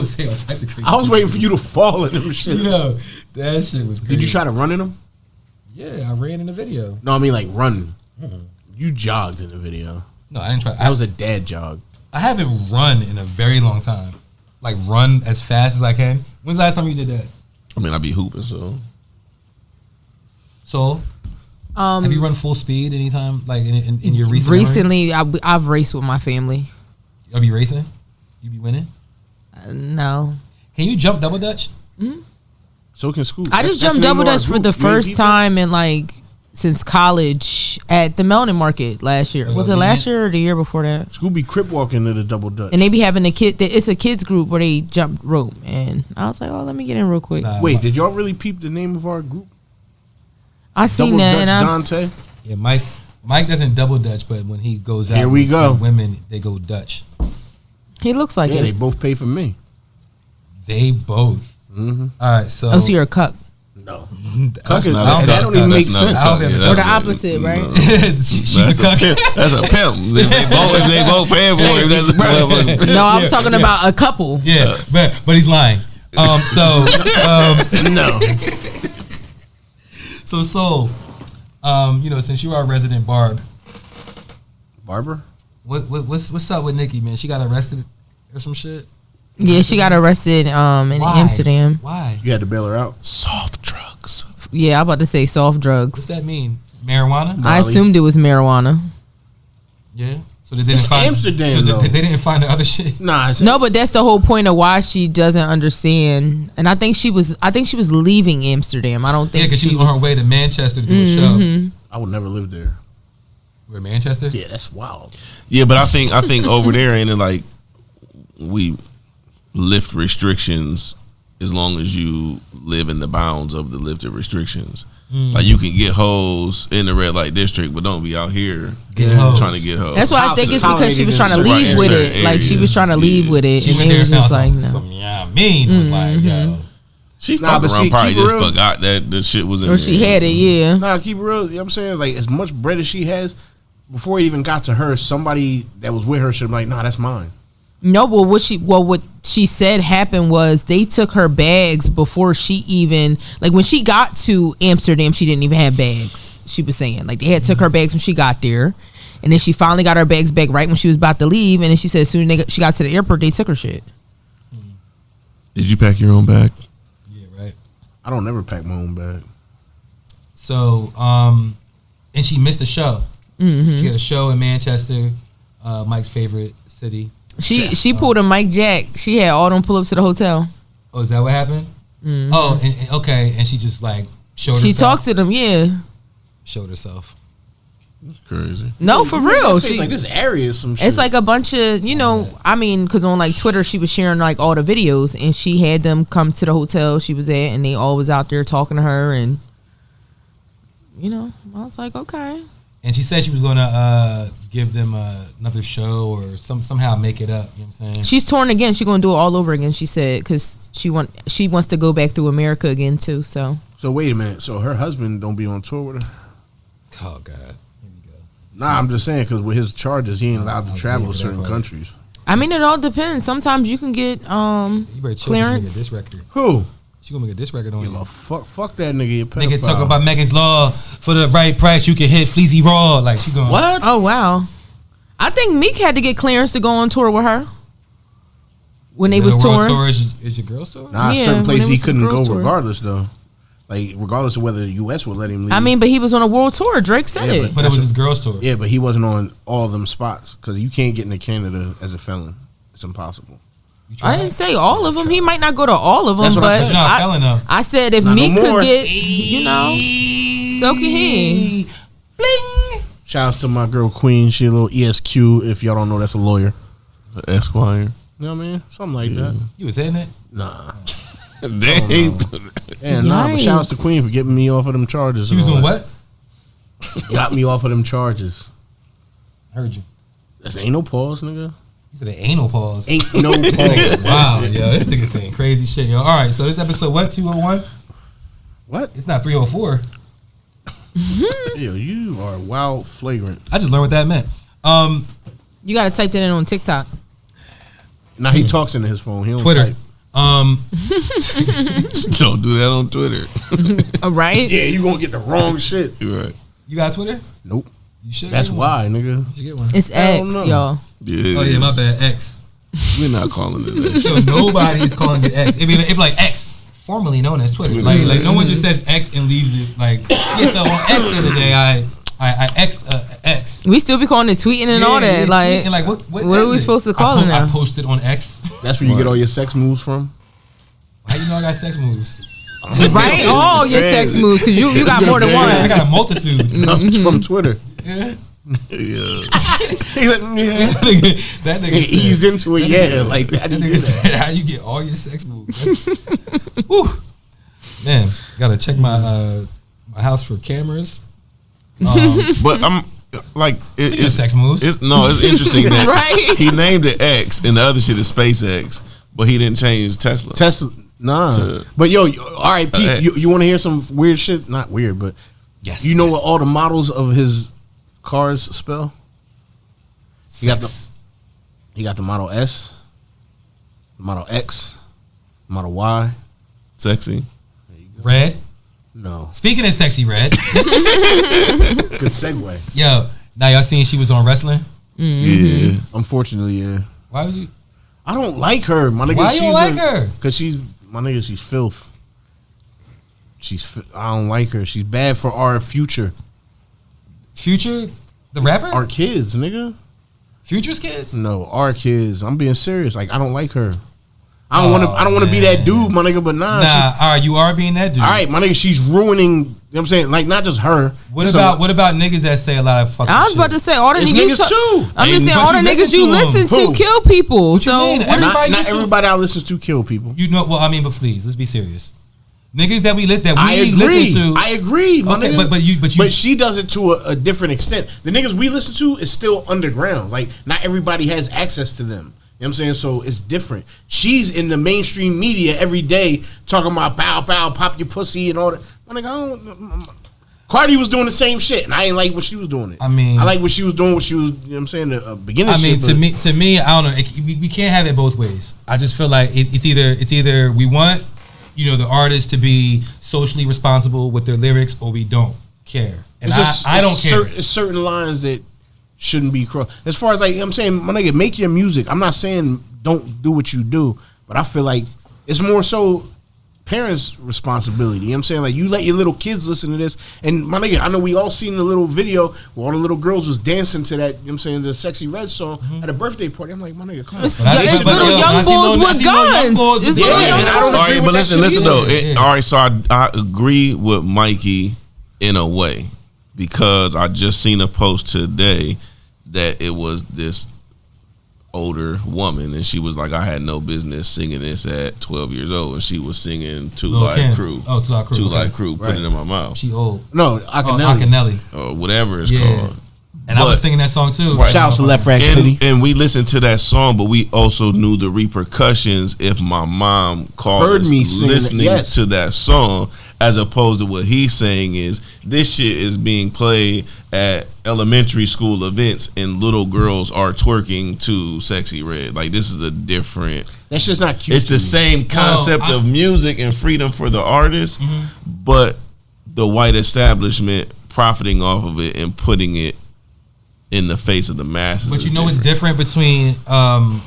say all types of crazy. I was shit. waiting for you to fall in them shits. Yo, that shit was crazy. Did you try to run in them? Yeah, I ran in the video. No, I mean like run. You jogged in the video. No, I didn't try. That was a dad jog. I haven't run in a very long time. Like run as fast as I can. When's the last time you did that? I mean, I be hooping, so So, have you run full speed anytime? Like in your recent? Recently, I've raced with my family. You'll be racing. You be winning. No. Can you jump double dutch? So can Scoop. I just That's jumped the name double of our dutch for group. the You ain't first keep it? time in like since college at the Melanin Market last year. Was it last year or the year before that? Scooby crip walking to the Double Dutch. And they be having it's a kids group where they jump rope. And I was like, oh, let me get in real quick. Wait, did y'all really peep the name of our group? I seen Double that. Dutch And Dante? Yeah, Mike doesn't double Dutch, but when he goes out Here we go. with women, they go Dutch. he looks like Yeah, it. they both pay for me. They both. Mm-hmm. All right, so. Oh, so you're a cuck. No. That's Cuck not that don't even make that's not a sense. cuck. Or Or the that- opposite, right? She's a cuck. pimp. That's a pimp. If they both paying for it, that's a No, I was talking about a couple. Yeah, but he's lying. No. So, since you are a resident barb, Barber? what's up with Nikki, man? She got arrested or some shit? Yeah, she got arrested in Why? Amsterdam. Why? You had to bail her out. soft drugs. Yeah, I'm about to say soft What's drugs. that mean? Marijuana? I assumed it was marijuana. Yeah. So they didn't It's find Amsterdam, So though. they didn't find the other shit. Nah, it's No, but that's the whole point of why she doesn't understand. And I think she was leaving Amsterdam. I don't Yeah, think because she was on her way to Manchester to do a show. I would never live there. We're Manchester. Yeah, that's wild. Yeah, but I think over there ain't it like we lift restrictions as long as you live in the bounds of the lifted restrictions. Like you can get hoes in the red light district, but don't be out here hoes. trying to get hoes. That's why I think it's because she was trying to Right, leave in with certain it. Like she was areas. trying to leave with it, She and went it there was and just found like some, no. was like, yo. She Nah, fucked but around, see, probably keep it just real. forgot that the shit was in Or she there. had it, yeah. Nah, keep it real. You know what I'm saying? Like, as much bread as she has, before it even got to her, somebody that was with her should be like, nah, that's mine. No, but what she said happened was they took her bags before she even, like when she got to Amsterdam, she didn't even have bags. She was saying like they had took her bags when she got there, and then she finally got her bags back right when she was about to leave, and then she said as soon as she got to the airport, they took her shit. Did you pack your own bag? Yeah, right. I don't never pack my own bag. So, and she missed a show. She had a show in Manchester, Mike's favorite city. She pulled a Mike Jack. She had all them pull ups to the hotel. Oh, is that what happened? Oh, and okay, and she just like showed She herself. talked to them, yeah. Showed herself. Crazy. No, for real. It's like this area is some shit. It's like a bunch of, I mean, because on like Twitter, she was sharing like all the videos, and she had them come to the hotel she was at, and they all was out there talking to her, and I was like, okay. And she said she was going to give them another show or somehow make it up. You know what I'm saying? She's touring again. She's going to do it all over again. She said because she wants to go back through America again too. So wait a minute. So her husband don't be on tour with her? Oh God. Here we go. Nah, I'm just saying because with his charges, he ain't allowed to travel to certain countries. I mean, it all depends. Sometimes you can get You better chill. She's gonna make a clearance. diss record. Who? She gonna make a diss record on Give you. a fuck that nigga. You pedophile. Nigga talk about Megan's Law for the right price. You can hit Fleazy Raw. Like she going. what? Oh wow, I think Meek had to get clearance to go on tour with her when they was The world touring. tour is your girl's tour? Nah, Yeah, certain when places it he was his couldn't girls' go tour. regardless though. Like regardless of whether the U.S. would let him leave. I mean, but he was on a world tour. Drake said Yeah, it. But it was his girl's tour. yeah, but he wasn't on all them spots because you can't get into Canada as a felon. It's impossible. You tried? I didn't say all of them. He might not go to all of them, That's what I but said. You're not a felon though. I said if Not no Meek more. could get, so can he. Bling. Shouts to my girl Queen. She a little ESQ. If y'all don't know, that's a lawyer. Esquire. You know what I mean? Something like that. You was hitting it. Nah. Damn. Yeah, nah. But shouts to Queen for getting me off of them charges. She was and all doing that. what? Got me off of them charges. Heard you. There ain't no pause, nigga. You said an anal pause. Ain't no pause. Wow, yo, this nigga saying crazy shit, yo. All right, so this episode what 201? What? It's not 304. Yo, you are wild flagrant. I just learned what that meant. You got to type that in on TikTok. Now he talks into his phone. He don't Twitter. type. Don't do that on Twitter. All right. Yeah, you gonna get the wrong shit. You're right. You got Twitter? Nope. You should. That's get one. why, nigga. You should get one. It's I don't X, know. y'all. Yeah, Oh yeah, my bad. X. We're not calling it that. So nobody's calling it X. It'd be like X, formerly known as Twitter. Like no one just says X and leaves it. Like yeah. So on X the other day, I X'd X. We still be calling it tweeting and all that. Like, and like what what are we is supposed to call it now? I posted on X. That's where you get all your sex moves from. How you know I got sex moves? Right? All your sex moves, because you got more than one. I got a multitude. From Twitter. Yeah. Yeah. That nigga He eased into it. Yeah, like that nigga said, how you get all your sex moves? Whew. Man, gotta check my house for cameras. But I'm like, it's sex moves. It's interesting that Right? he named it X and the other shit is SpaceX, but he didn't change Tesla. Nah. To But yo, all right, Pete, you want to hear some weird shit? Not weird, but Yes. you know what all the models of his cars spell? He got the Model S, the Model X, the Model Y. Sexy. Red. No. Speaking of Sexy Red, Good segue. yo, now y'all seen she was on wrestling? Yeah. Unfortunately, yeah. Why would you? I don't like her, my nigga. Why you don't like her? Because she's filth. I don't like her. She's bad for our future. Future, the rapper? Our kids, nigga. Future's kids? No, our kids. I'm being serious. Like, I don't like her. I don't want to be that dude, my nigga, but Nah, all right, you are being that dude. All right, my nigga, she's ruining, you know what I'm saying? Like, not just her. What about niggas that say a lot of fucking I was about to say all the It's niggas niggas too. I'm just saying But all the you niggas you listen listen to to Who? kill people. What you So mean? what Everybody Not used to- everybody I listen to kill people. You know, well, I mean, but please, let's be serious. Niggas that we listen to. I agree, my Okay, nigga. but you But she does it to a different extent. The niggas we listen to is still underground. Like, not everybody has access to them. You know what I'm saying? So it's different. She's in the mainstream media every day talking about bow, bow, pop your pussy and all that. My nigga, I don't. Cardi was doing the same shit, and I ain't like what she was doing. I mean, I like what she was doing. What she was, you know what I'm saying, the beginning. I mean, shit, to me, I don't know. We can't have it both ways. I just feel like it's either we want, you know, the artist to be socially responsible with their lyrics, or we don't care. And I don't care. It's certain lines that shouldn't be crossed. As far as, like, you know what I'm saying, my nigga, make your music. I'm not saying don't do what you do, but I feel like it's more so parents' responsibility. You know what I'm saying? Like, you let your little kids listen to this. And my nigga, I know we all seen the little video where all the little girls was dancing to that, you know what I'm saying, the Sexy Red song at a birthday party. I'm like, my nigga, come on. It's little young boys with guns. It's little young and I don't boys. All right, agree but with that listen shit though. either. All right, so I agree with Mikey in a way, because I just seen a post today that it was this older woman, and she was like, I had no business singing this at 12 years old, and she was singing Two Live Crew. Oh, Two Live Crew. Two okay. Live Crew, put it in my mouth. She old. No, Akinelli. Akinelli. Or whatever it's Yeah. called. And I was singing that song too. Right. Shout out to Left Rack City. And we listened to that song, but we also knew the repercussions if my mom called Heard us me singing listening it, yes. to that song, as opposed to what he's saying is this shit is being played at elementary school events and little girls are twerking to Sexy Red. Like, this is a different. That shit's not cute. It's to the me. same concept of music and freedom for the artist, but the white establishment profiting off of it and putting it in the face of the masses. But you know what's different between the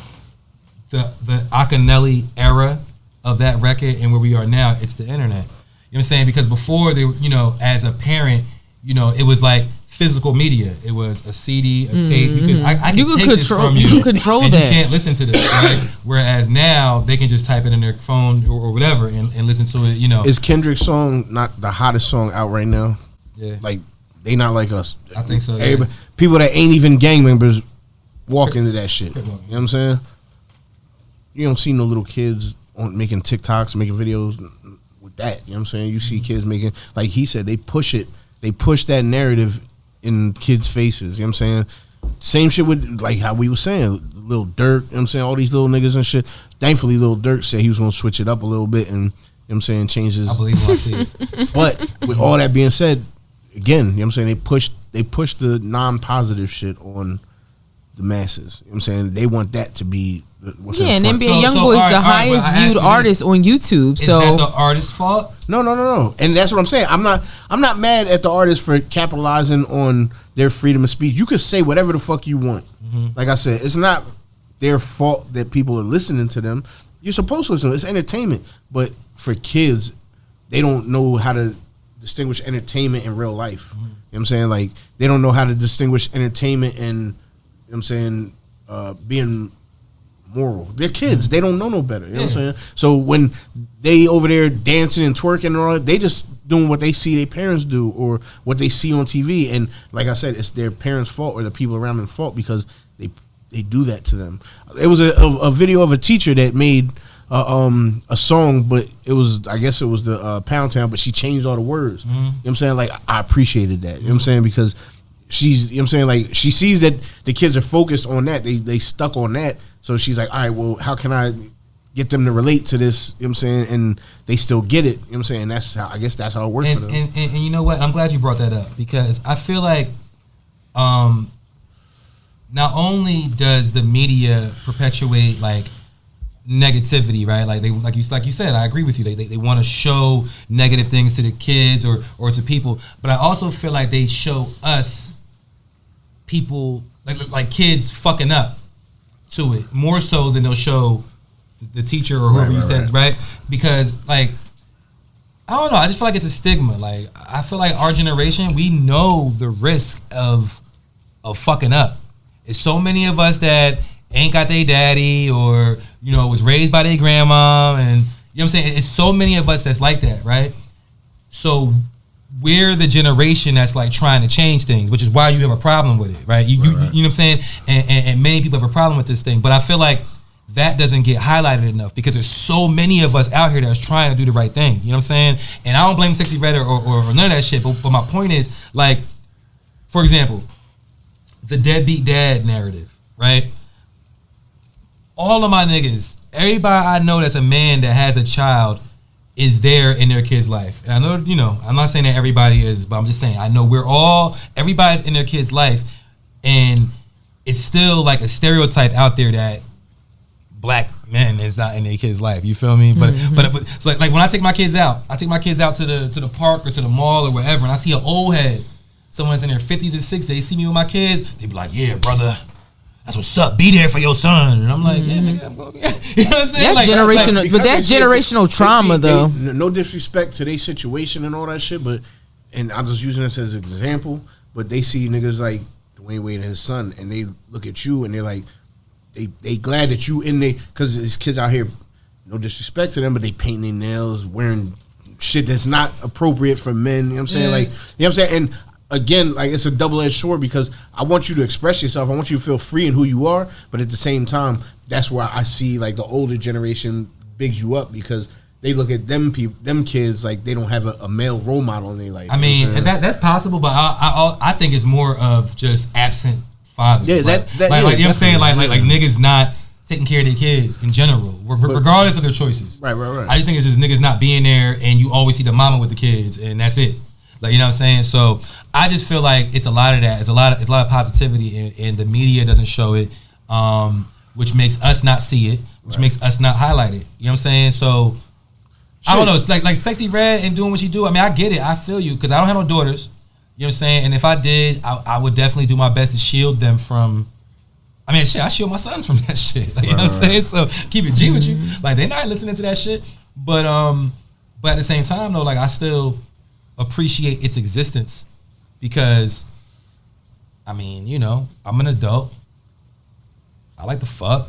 Akinelli era of that record and where we are now? It's the internet. You know what I'm saying? Because before, they, you know, as a parent, you know, it was like physical media. It was a CD, a tape. I can take this from you. You can control and that. You can't listen to this, right? Whereas now they can just type it in their phone or whatever and listen to it. You know, Is Kendrick's song not the hottest song out right now? yeah. Like, they not like us. I think so. Yeah. Everybody, people that ain't even gang members walk into that shit. You know what I'm saying? You don't see no little kids making TikToks, making videos with that. You know what I'm saying? You see kids making, like he said, they push that narrative in kids' faces. You know what I'm saying? Same shit with, like, how we was saying, Lil Durk, you know what I'm saying? All these little niggas and shit. Thankfully, Lil Durk said he was going to switch it up a little bit and, you know what I'm saying, change his. I believe when I see it. But with all that being said, again, you know what I'm saying, they push the non-positive shit on the masses. You know what I'm saying? They want that to be what's Yeah, and in front. NBA Youngboy is the highest viewed artist on YouTube. Is So that the artist's fault? No. And that's what I'm saying. I'm not mad at the artists for capitalizing on their freedom of speech. You could say whatever the fuck you want. Like I said, it's not their fault that people are listening to them. You're supposed to listen. It's entertainment. But for kids, they don't know how to distinguish entertainment in real life. You know what I'm saying? Like, they don't know how to distinguish entertainment and, you know what I'm saying, being moral. They're kids. They don't know no better. You know what I'm saying? So when they over there dancing and twerking and all that, they just doing what they see their parents do or what they see on TV. And like I said, it's their parents' fault or the people around them fault because they do that to them. It was a video of a teacher that made a song, but I guess it was the Pound Town, but she changed all the words. You know what I'm saying? Like, I appreciated that. You know what I'm saying? Because she's, you know what I'm saying? Like, she sees that the kids are focused on that. They stuck on that. So she's like, all right, well, how can I get them to relate to this? You know what I'm saying? And they still get it. You know what I'm saying? And I guess that's how it works for them. And you know what? I'm glad you brought that up because I feel like not only does the media perpetuate like negativity, right? Like like you said, I agree with you. They want to show negative things to the kids or to people, but I also feel like they show us people like kids fucking up to it more so than they'll show the teacher or whoever you said, right? Because like I don't know, I just feel like it's a stigma. Like I feel like our generation, we know the risk of fucking up. It's so many of us that ain't got their daddy or, you know, was raised by their grandma and, you know what I'm saying? It's so many of us that's like that, right? So we're the generation that's like trying to change things, which is why you have a problem with it, right? You know what I'm saying? And many people have a problem with this thing. But I feel like that doesn't get highlighted enough because there's so many of us out here that's trying to do the right thing. You know what I'm saying? And I don't blame Sexyy Red or none of that shit. But my point is, like, for example, the deadbeat dad narrative, right? All of my niggas, everybody I know that's a man that has a child is there in their kid's life. And I know, you know, I'm not saying that everybody is, but I'm just saying I know everybody's in their kid's life, and it's still like a stereotype out there that black men is not in their kid's life. You feel me? But so like when I take my kids out to the park or to the mall or wherever, and I see an old head, someone that's in their 50s or 60s, they see me with my kids, they be like, yeah, brother, that's what's up. Be there for your son. And I'm like, yeah, nigga, I'm going. You know what I'm saying? That's generational, but that's generational trauma, though. No disrespect to their situation and all that shit, and I'm just using this as an example, but they see niggas like Dwayne Wade and his son, and they look at you and they're like, they glad that you in there, because these kids out here, no disrespect to them, but they paint their nails, wearing shit that's not appropriate for men. You know what I'm saying? Like, you know what I'm saying? And again, like, it's a double-edged sword because I want you to express yourself. I want you to feel free in who you are, but at the same time, that's why I see like the older generation bigs you up because they look at them kids like they don't have a male role model in their life. I mean, that's possible, but I think it's more of just absent fathers. Yeah, you know what I'm saying? Like niggas not taking care of their kids in general, regardless of their choices. Right. I just think it's just niggas not being there, and you always see the mama with the kids, and that's it. Like, you know what I'm saying? So I just feel like it's a lot of that. It's a lot of positivity, and the media doesn't show it, which makes us not see it, which makes us not highlight it. You know what I'm saying? So I don't know. It's like Sexyy Red and doing what she do. I mean, I get it. I feel you because I don't have no daughters. You know what I'm saying? And if I did, I would definitely do my best to shield them from. I mean, shit, I shield my sons from that shit. Like, you know what I'm saying? So keep it G with you. Like, they're not listening to that shit. But at the same time, though, like, I still appreciate its existence because, I mean, you know, I'm an adult. I like to fuck.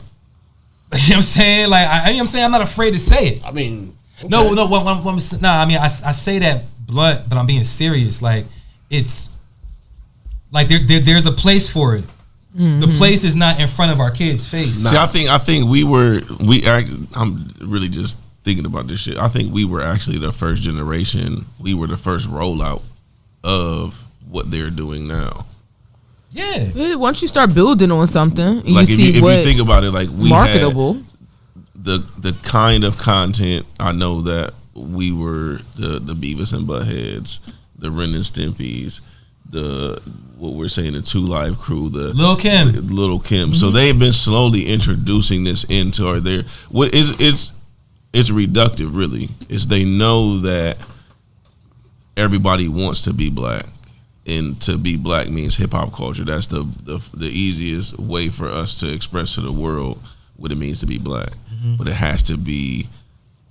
You know what I'm saying? Like, you know what I'm saying? I'm not afraid to say it. I mean, okay. No. I mean, I say that blunt, but I'm being serious. Like, it's like there's a place for it. Mm-hmm. The place is not in front of our kids' face. See, I think I'm really just thinking about this shit. I think we were actually the first generation. We were the first rollout of what they're doing now. Yeah. Once you start building on something, like you if see what you think about it, like we marketable. Had the kind of content. I know that we were the Beavis and Buttheads, the Ren and Stimpies, what we're saying, the 2 Live Crew, the Lil' Kim. Mm-hmm. So they've been slowly introducing this into it's reductive, really. It's they know that everybody wants to be black, and to be black means hip hop culture. That's the easiest way for us to express to the world what it means to be black. Mm-hmm. But it has to be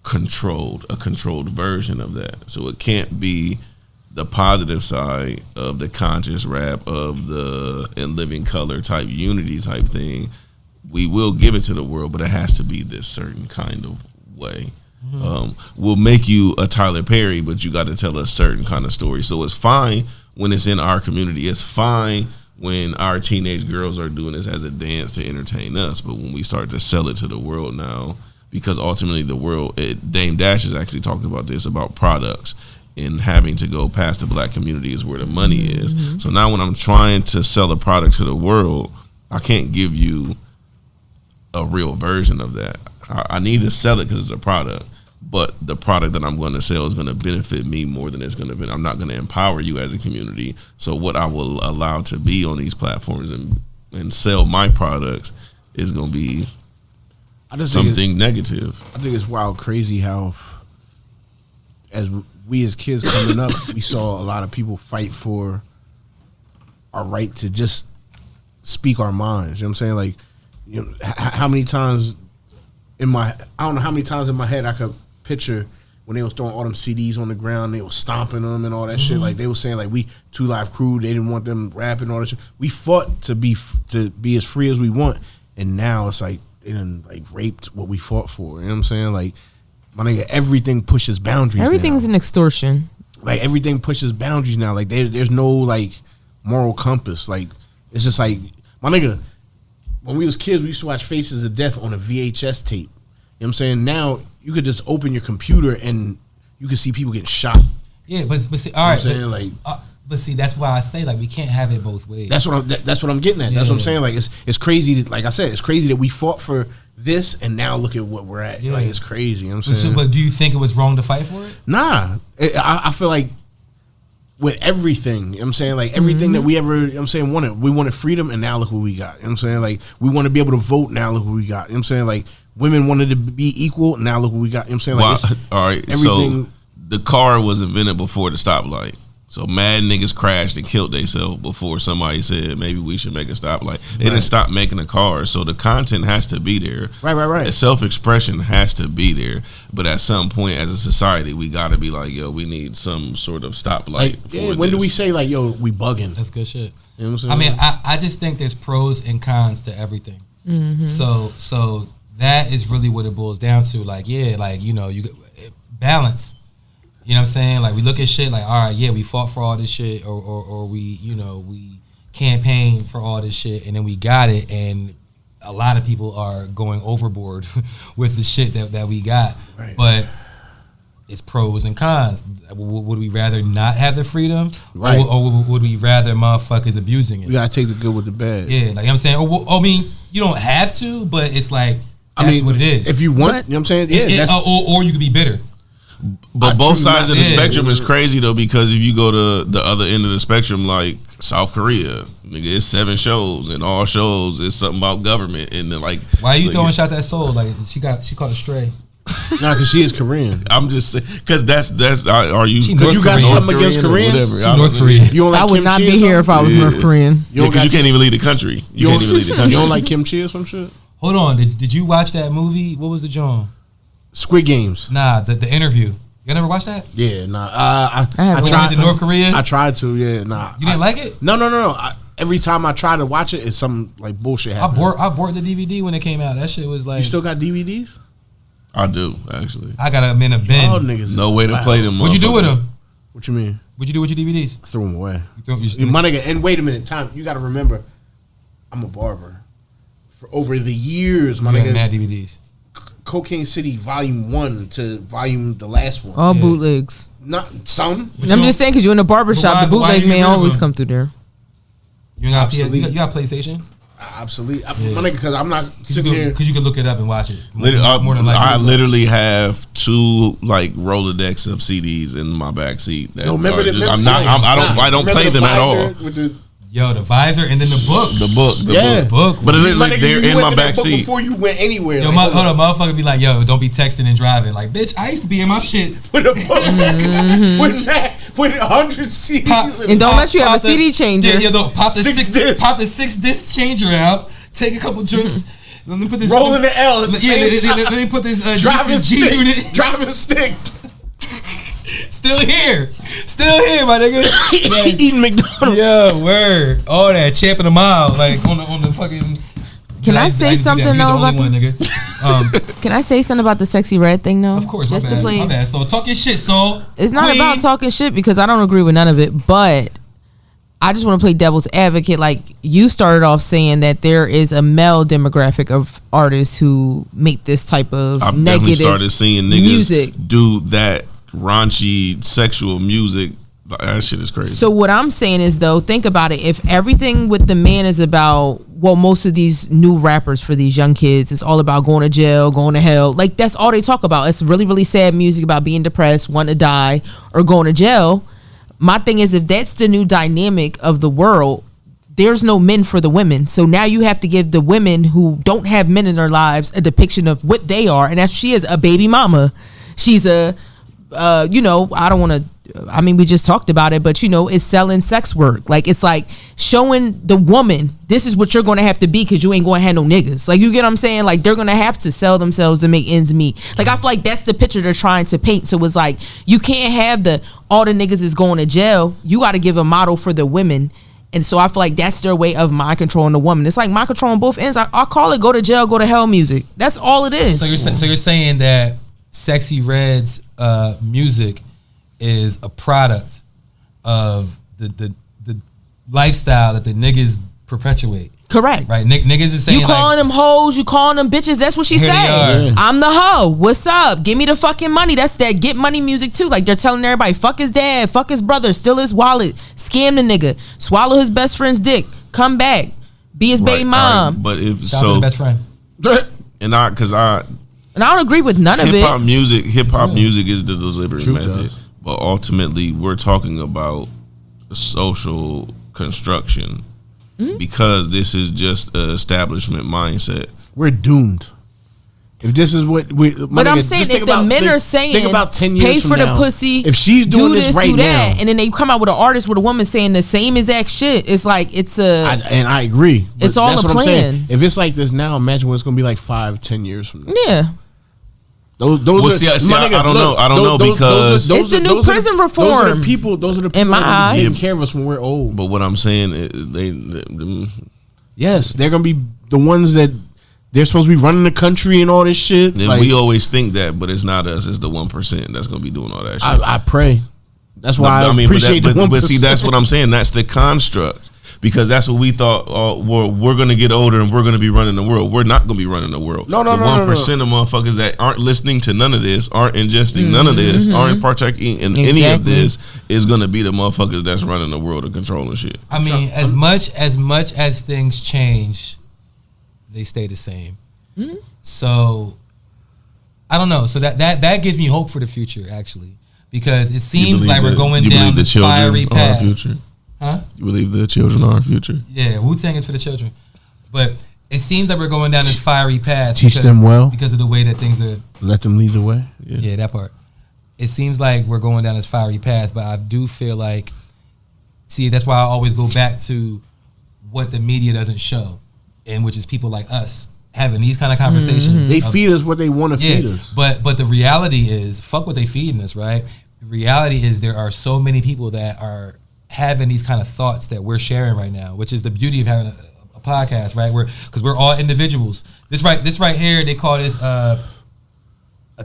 controlled, a controlled version of that. So it can't be the positive side of the conscious rap of the In Living Color type unity type thing. we will give it to the world, but it has to be this certain kind of way. We'll make you a Tyler Perry, but you got to tell a certain kind of story. So it's fine when it's in our community. It's fine when our teenage girls are doing this as a dance to entertain us. But when we start to sell it to the world now, because ultimately the world, Dame Dash has actually talked about this, about products and having to go past the black community is where the money is. So now when I'm trying to sell a product to the world, I can't give you a real version of that. I need to sell it because it's a product. But the product that I'm going to sell is going to benefit me more than it's going to benefit. I'm not going to empower you as a community. So what I will allow to be on these platforms and sell my products is going to be something negative. I think it's wild crazy how as kids coming up, we saw a lot of people fight for our right to just speak our minds. You know what I'm saying? Like, you know, how many times I don't know how many times in my head I could picture when they was throwing all them CDs on the ground, they was stomping them and all that shit. Like they was saying, like, we 2 Live Crew, they didn't want them rapping all that shit. We fought to be as free as we want, and now it's like they done like raped what we fought for. You know what I'm saying? Like, my nigga, everything pushes boundaries. Everything's an extortion. Like everything pushes boundaries now. Like there's no like moral compass. Like it's just like, my nigga, when we was kids, we used to watch Faces of Death on a VHS tape. You know what I'm saying? Now you could just open your computer and you can see people getting shot. Yeah, but see, all right, you know what I'm saying? but see, that's why I say, like, we can't have it both ways. That's what I'm getting at. That's what I'm saying. Like it's crazy. Like I said, it's crazy that we fought for this and now look at what we're at. Yeah. Like it's crazy. You know what I'm saying? But do you think it was wrong to fight for it? Nah, I feel like with everything, you know what I'm saying? Like everything that we ever, you know what I'm saying, wanted. We wanted freedom and now look what we got. You know what I'm saying? Like we want to be able to vote, now look what we got. You know what I'm saying? Like women wanted to be equal, now look what we got. You know what I'm saying? Like all right, everything. So the car was invented before the stoplight. So mad niggas crashed and killed themselves before somebody said maybe we should make a stoplight. They didn't stop making the cars, so the content has to be there. Right. The self-expression has to be there. But at some point, as a society, we got to be like, yo, we need some sort of stoplight. Like, when do we say like, yo, we bugging? That's good shit. You know what I'm I saying? mean, I just think there's pros and cons to everything. So that is really what it boils down to. Like, yeah, like, you know, you balance. You know what I'm saying? Like, we look at shit like, all right, yeah, we fought for all this shit, or we, you know, we campaigned for all this shit, and then we got it, and a lot of people are going overboard with the shit that we got. Right. But it's pros and cons. Would we rather not have the freedom, right, or would we rather motherfuckers abusing it? We gotta take the good with the bad. Yeah, like, you know what I'm saying? I mean, you don't have to, but it's like, that's what it is. If you want, you know what I'm saying? Yeah, or you could be bitter. But both sides of the spectrum is crazy though, because if you go to the other end of the spectrum, like South Korea, nigga, it's 7 shows, and all shows is something about government, and then like, why are you throwing shots at Seoul? Like she caught a stray. Nah, because she is Korean. I'm just saying, because that's are you? Because you got something against Koreans? She North Korean. You don't like I would Kim not Chi be here if I was North Korean. Because you can't even leave the country. You can't even leave the country. You don't like Kim Chi or some shit? Hold on, did you watch that movie? What was the genre? Squid Games. Nah, the interview. You never watched that? Yeah, nah. I tried to North Korea. I tried to. Yeah, nah. You didn't like it? No. Every time I try to watch it, it's some like bullshit happening. I bought the DVD when it came out. That shit was like. You still got DVDs? I do, actually. I got them in a bin. All niggas. No way to play them. What'd you do with them? What you mean? What'd you do with your DVDs? I threw them away. You My nigga, and wait a minute, time. You got to remember, I'm a barber. For over the years, my nigga. Mad DVDs. Cocaine City Volume 1 to Volume the last one. All bootlegs. Not some. I'm just saying, because you're in a barbershop, the bootleg man always come through there. You got PlayStation? Absolutely. My nigga, because I'm not sitting here. Because you can look it up and watch it. More than likely. I literally have 2 like Rolodex of CDs in my back seat. I don't play them at all. Yo, the visor and then the book. The book. But they're in my back seat. Before you went anywhere. Yo, hold on, motherfucker be like, yo, don't be texting and driving. Like, bitch, I used to be in my shit with a book. With 100 CDs. And don't let you have a CD changer. Yeah, pop the 6 disc changer out. Take a couple drinks. Let me put this. Rolling the L. Let me put this G unit. Driving stick. Still here, my nigga. Eating McDonald's. Yo, word. All that champing a mile, like on the fucking Can I say something though about nigga? Can I say something about the Sexyy Red thing though? Of course, just my bad. to play. My bad. So talk your shit, so it's not Queen. about talking shit because I don't agree with none of it, but I just want to play devil's advocate. Like you started off saying that there is a male demographic of artists who make this type of I've negative definitely started seeing niggas music do that raunchy sexual music. That shit is crazy. So what I'm saying is though, think about it. If everything with the man is about, well, most of these new rappers for these young kids, it's all about going to jail, going to hell. Like that's all they talk about. It's really, really sad music about being depressed, wanting to die, or going to jail. My thing is, if that's the new dynamic of the world, there's no men for the women. So now you have to give the women who don't have men in their lives a depiction of what they are, and that she is a baby mama. She's a, I don't want to. I mean, we just talked about it, but it's selling sex work. Like it's like showing the woman this is what you're going to have to be because you ain't going to have no niggas. Like you get what I'm saying? Like they're going to have to sell themselves to make ends meet. Like I feel like that's the picture they're trying to paint. So it's like you can't have all the niggas is going to jail. You got to give a model for the women. And so I feel like that's their way of mind controlling the woman. It's like mind controlling both ends. I call it go to jail, go to hell music. That's all it is. So you're saying that Sexyy Red's music is a product of the lifestyle that the niggas perpetuate. Correct. Right? Niggas is saying you calling them hoes, you calling them bitches. That's what she said. Yeah. I'm the hoe. What's up? Give me the fucking money. That's that get money music too. Like they're telling everybody, fuck his dad, fuck his brother, steal his wallet, scam the nigga, swallow his best friend's dick, come back, be his baby mom. Right. But if shout out to the best friend. And I don't agree with none of it. Hip hop music is the delivery Truth method. does. But ultimately, we're talking about social construction because this is just an establishment mindset. We're doomed. If this is what we, but I'm saying, if the men are saying, think about 10 years pay from for now, the pussy, if she's doing do this, right do that, now, and then they come out with an artist with a woman saying the same exact shit, it's like it's a. and I agree. It's all that's a what I'm plan. saying. If it's like this now, imagine what it's going to be like 5-10 years from now. Yeah. Those Well, are, see, my nigga, I don't look, know. I don't know because it's the new prison reform. Those are the people. Those are the people In my that eyes. take care of us when we're old. But what I'm saying is Yes, they're gonna be the ones that they're supposed to be running the country and all this shit. and Like, we always think that, but it's not us. It's the 1% that's going to be doing all that shit. I pray. That's why I mean, appreciate the 1%. but see, that's what I'm saying. That's the construct. Because that's what we thought. We're going to get older and we're going to be running the world. We're not going to be running the world. No. The 1% of motherfuckers that aren't listening to none of this, aren't ingesting none of this, aren't partaking in any of this, is going to be the motherfuckers that's running the world and controlling shit. I mean, as much as things change, they stay the same. So I don't know. So that gives me hope for the future, actually, because it seems like we're going down the fiery path. Future? Huh? You believe the children are our future? Yeah, Wu-Tang is for the children. But it seems like we're going down this fiery path. Teach them well. Because of the way that things are. Let them lead the way. Yeah, that part. It seems like we're going down this fiery path, but I do feel like, see, that's why I always go back to what the media doesn't show, and which is people like us having these kind of conversations. They feed us what they want to feed us. But the reality is, fuck what they feeding us, right? The reality is there are so many people that are having these kind of thoughts that we're sharing right now, which is the beauty of having a podcast, right? Because we're all individuals. This right here, they call this a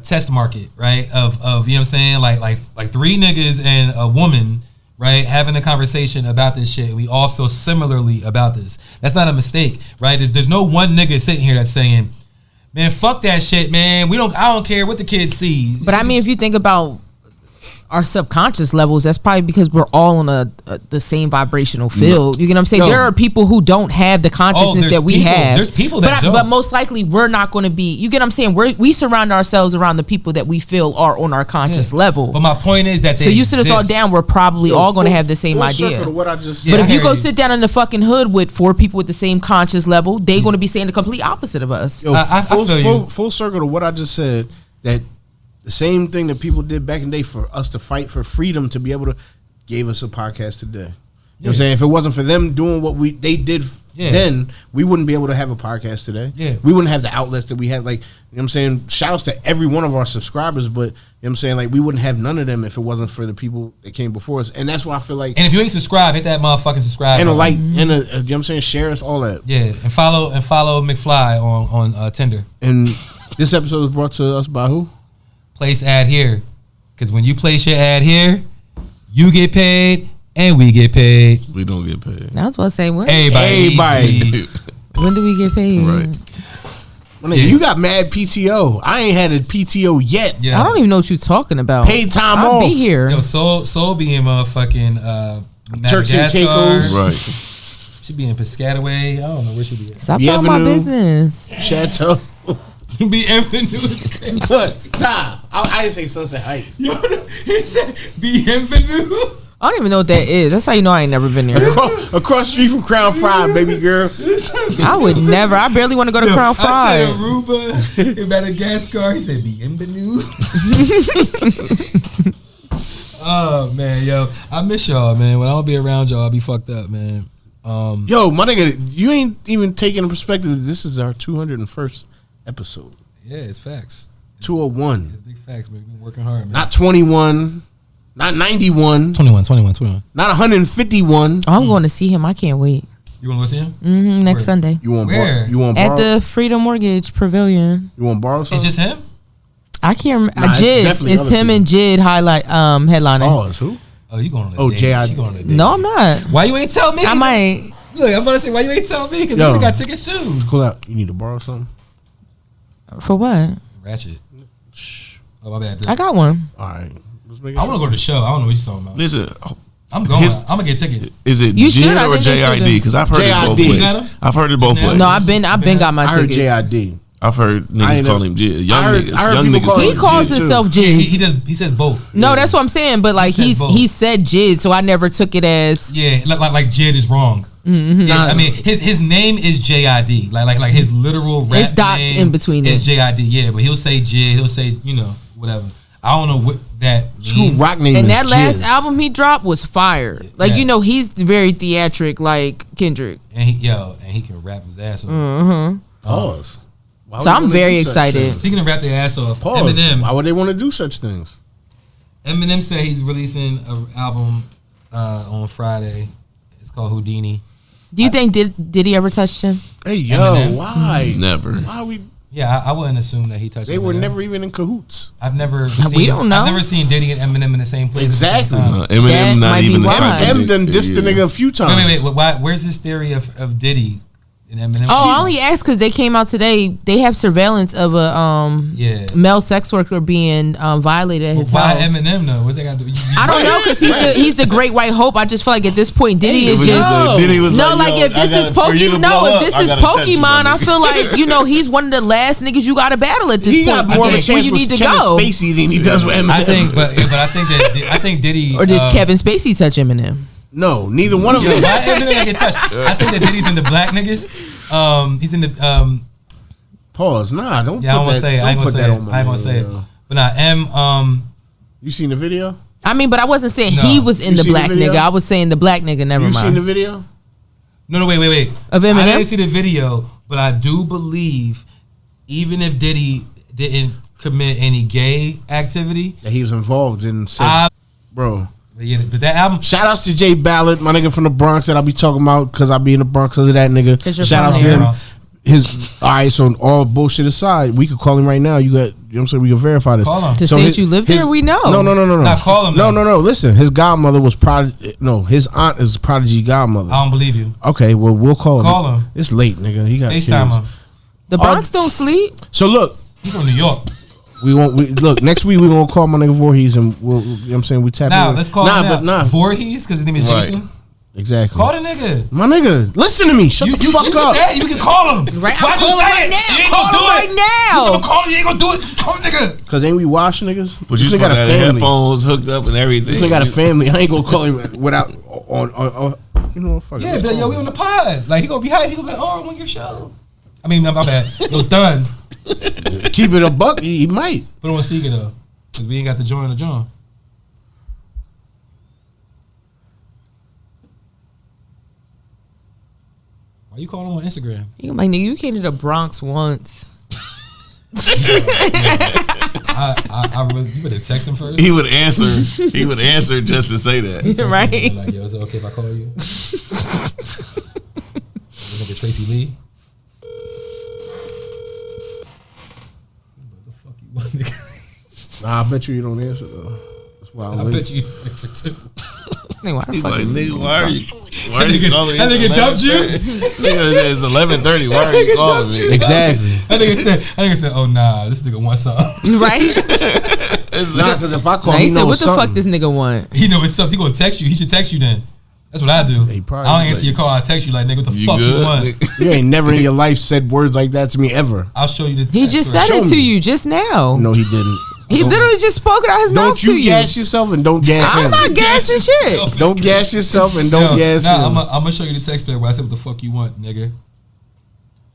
test market, right? Of you know what I'm saying, like three niggas and a woman, right, having a conversation about this shit. We all feel similarly about this. That's not a mistake, right? There's no one nigga sitting here that's saying, man, fuck that shit, man. I don't care what the kids see. But I mean, if you think about our subconscious levels, that's probably because we're all on the same vibrational field. You get what I'm saying? There are people who don't have the consciousness that we have. There's people that don't. But most likely we're not going to be. You get what I'm saying? We surround ourselves around the people that we feel are on our conscious level. But my point is that so you sit us all down, we're probably all going to have the same full idea. circle to what I just said. But if you go sit down in the fucking hood with 4 people with the same conscious level, they're going to be saying the complete opposite of us. Yo, I feel you. Full circle to what I just said, that the same thing that people did back in the day for us to fight for freedom to be able to gave us a podcast today. You know what I'm saying? If it wasn't for them doing what they did then, we wouldn't be able to have a podcast today. Yeah. We wouldn't have the outlets that we have. Like, you know what I'm saying? Shout outs to every one of our subscribers, but you know what I'm saying? Like, we wouldn't have none of them if it wasn't for the people that came before us. And that's why I feel like. And if you ain't subscribed, hit that motherfucking subscribe and button. a like, and you know what I'm saying? Share us, all that. Yeah, and follow McFly on Tinder. And this episode was brought to us by who? Place ad here. Because when you place your ad here, you get paid and we get paid. We don't get paid. I was about to say what? Everybody. When do we get paid? Right. You got mad PTO. I ain't had a PTO yet. Yeah. I don't even know what you're talking about. Paid time I'll off. be here. Yo, Soul be in motherfucking Turks and Caicos. Right. She be in Piscataway. I don't know where she be at. Stop talking my Bienvenue. business. Chateau. Bienvenue. What? Nah, I didn't say Sunset Heights. Yo, he said bienvenue. I don't even know what that is. That's how you know I ain't never been there. Across the street from Crown Fried, baby girl. I would never. I barely want to go to Crown I Fried. said Aruba in Madagascar. He said bienvenue. Oh man, yo, I miss y'all, man. When I don't be around y'all, I'll be fucked up, man. Yo, my nigga, you ain't even taking a perspective. This is our 201st episode. Yeah, it's facts. 201. It's big facts, man. We've been working hard, man. Not 21. Not 91. 21. Not 151. Oh, I'm going to see him. I can't wait. You want to go see him? Next Where? Sunday You want Where? you want at borrow? the Freedom Mortgage Pavilion. You want to borrow It's something? just him? I can't remember. Nah, it's Jid. definitely It's other him and Jid headlining. Oh, it's who? Oh, you going on a Oh, date. J.I. She going on a date. No, I'm not. Why you ain't tell me? I might. Look, I'm about to say, why you ain't tell me? Because Yo. we got tickets too. Cool out. You need to borrow something? For what? Ratchet. Oh, my bad. I got one. All right. Let's make it I want to go to the show. I don't know what you're talking about. Listen, I'm going. I'm going to get tickets. is it You should, JID I or think they still JID? do. Because I've heard it both JID. You got 'em? ways. I've heard it both No, ways. No, I've been got my I heard tickets. JID. I've heard I niggas ain't call never- him JID. I Young heard niggas. people call He him calls Jid, himself too. Jid. He says both. No, Yeah. that's what I'm saying. But like He said both. he said Jid, so I never took it as. Yeah, like Jid is wrong. Yeah, I mean his name is JID. Like his literal rap It's dots name in between is it. JID. Yeah, but he'll say Jid. He'll say whatever. I don't know what that School means. rock name And is that last Jizz. album he dropped was fire. Like Yeah. he's very theatric, like Kendrick. And he can rap his ass off. Pause. Why So would I'm they wanna very do such excited. things? Speaking of rap their ass off, Pause. Why would they want to do such things? Eminem said he's releasing an album on Friday. It's called Houdini. Do you think did he ever touch him? Hey, yo, Eminem. why? Never. Why we? Yeah, I wouldn't assume that he touched. They were Eminem. never even in cahoots. I've never. We Seen, don't know. I've never seen Diddy and Eminem in the same place. Exactly. At the same time. Eminem That not might be even the why. type of M nigga- done dissed the yeah. nigga a few times. Wait. Why, where's this theory of Diddy and Eminem? Oh, I only asked because they came out today. They have surveillance of a Yeah. male sex worker being violated at his Why house. Eminem though? What's that got to do? I don't know because he's the great white hope. I just feel like at this point Diddy It is was just like- Diddy was no, like yo, if this I is gotta- for you to Pokemon, blow no, if up, this I is gotta touch you, my Pokemon, I nigga. feel like he's one of the last niggas you got to battle at this He point. got more of a where chance you with need to Kevin go. Spacey than he does with Eminem. I think, but I think Diddy Or does Kevin Spacey touch Eminem? No, neither one of Yo, them. why Eminem don't get touched? I think that Diddy's in the black niggas. He's in the Pause. Nah, don't. Yeah, I put ain't gonna that, say it. I don't ain't gonna put say that it. on my I ain't gonna man, say it. yo. But nah, You seen the video? I mean, but I wasn't saying No. he was in You the seen the black video? nigga. I was saying the black nigga. Never You seen the mind. video? no, wait. Of Eminem? I didn't see the video, but I do believe even if Diddy didn't commit any gay activity, That he was involved in. Bro. but that album. Shout outs to Jay Ballard, my nigga from the Bronx that I'll be talking about because I be in the Bronx because of that nigga. That's your Shout outs to friend. him. All right, so all bullshit aside, we could call him right now. You know what I'm saying? We can verify this. Call him. To So say his- that you lived his- there, we know. No. Nah, call him, No. though. Listen, his godmother was his aunt is Prodigy godmother. I don't believe you. Okay, well we'll call him. Call him. It's late, nigga. He got FaceTime kids. him. The Bronx don't sleep. So look, He's from New York. look next week we gonna call my nigga Voorhees and we'll. You know what I'm saying we tap. Now in. let's call him now. But nah, Voorhees, because his name is Right. Jason. exactly. Call the nigga. My nigga, listen to me. Shut the fuck you up. Said you can call him. Right, Why I'm you calling say right it? now. You ain't Call gonna do him it. right now. You gonna call him? You ain't gonna do it. Just call the nigga. Cause ain't we wash niggas? But you This nigga supposed got to a have family. headphones hooked up and everything. This nigga got a family. I ain't gonna call him without on you know fuck. Yeah, but yo, we on the pod. Like he gonna be hyped. He gonna be like, oh, I'm on your show. I mean, my bad. Yo, done. keep it a buck. He might. Put it on speaker though, because we ain't got the joint. Why you calling him on Instagram? You like, nigga, you came to the Bronx once. I really, you better text him first. He would answer. He would answer just to say that. Right? Like, yo, is it okay if I call you? Look at Tracy Lee. What the fuck you want, nigga? Nah, I bet you don't answer though. That's why I bet you answer too. Nigga, why the He's fuck like, you- nigga, why are you calling me? That nigga dumped you? Nigga, it's 11:30. Why are you calling me? exactly. I think it said, oh nah, this nigga wants something. Right? Nah, because if I call Nah, him, he he said, knows what the something. fuck this nigga want? He know it's something. He gonna text you. He should text you then. That's what I do. He probably I don't answer like- your call. I text you like, nigga, what the You fuck good? you want? Nigga? You ain't never in your life said words like that to me ever. I'll show you the He text just first. said it Show to me. you just now. No, he didn't. He literally just spoke it out his mouth Don't to you you. gas yourself and don't gas I'm him. not gassing shit. Don't gas yourself and don't gas nah, him. I'm gonna show you the text there where I said what the fuck you want, nigga.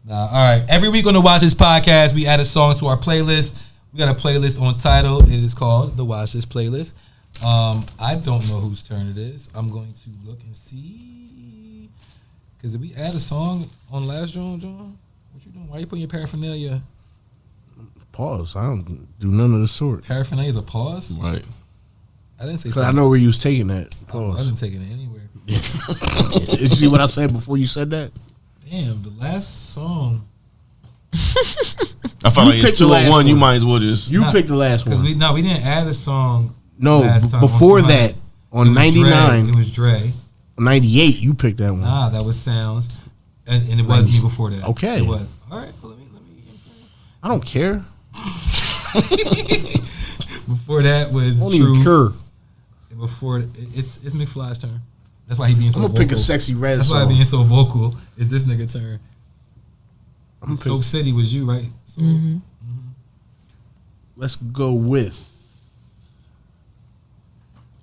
Nah, all right. Every week on the Watch This podcast, we add a song to our playlist. We got a playlist on Tidal. It is called the Watch This playlist. I don't know whose turn it is. I'm going to look and see. Because did we add a song on last John? What you doing? Why you putting your paraphernalia? Pause. I don't do none of the sort. Paraphernalia is a pause? Right. I didn't say Cause I something. know where you was taking that. I Pause. wasn't taking it anywhere. You see what I said before you said that? Damn, the last song. I felt like it's picked the last 201. You one. might as well just. You picked the last Because one. we didn't add a song. No, last time before on that, on It was 99, Dre. It was Dre. 98, you picked that one. Nah, that was Sounds, and it was me before that. Okay. It was. All right, well, let me. You know what I don't care. I'm saying? Before that was I don't even Truth. care. And before it's McFly's turn. That's why he being so I'm gonna vocal. pick a Sexy Red That's why song. being so vocal. Is this nigga turn? I'm gonna Soap pick, City was you, right? So, let's go with.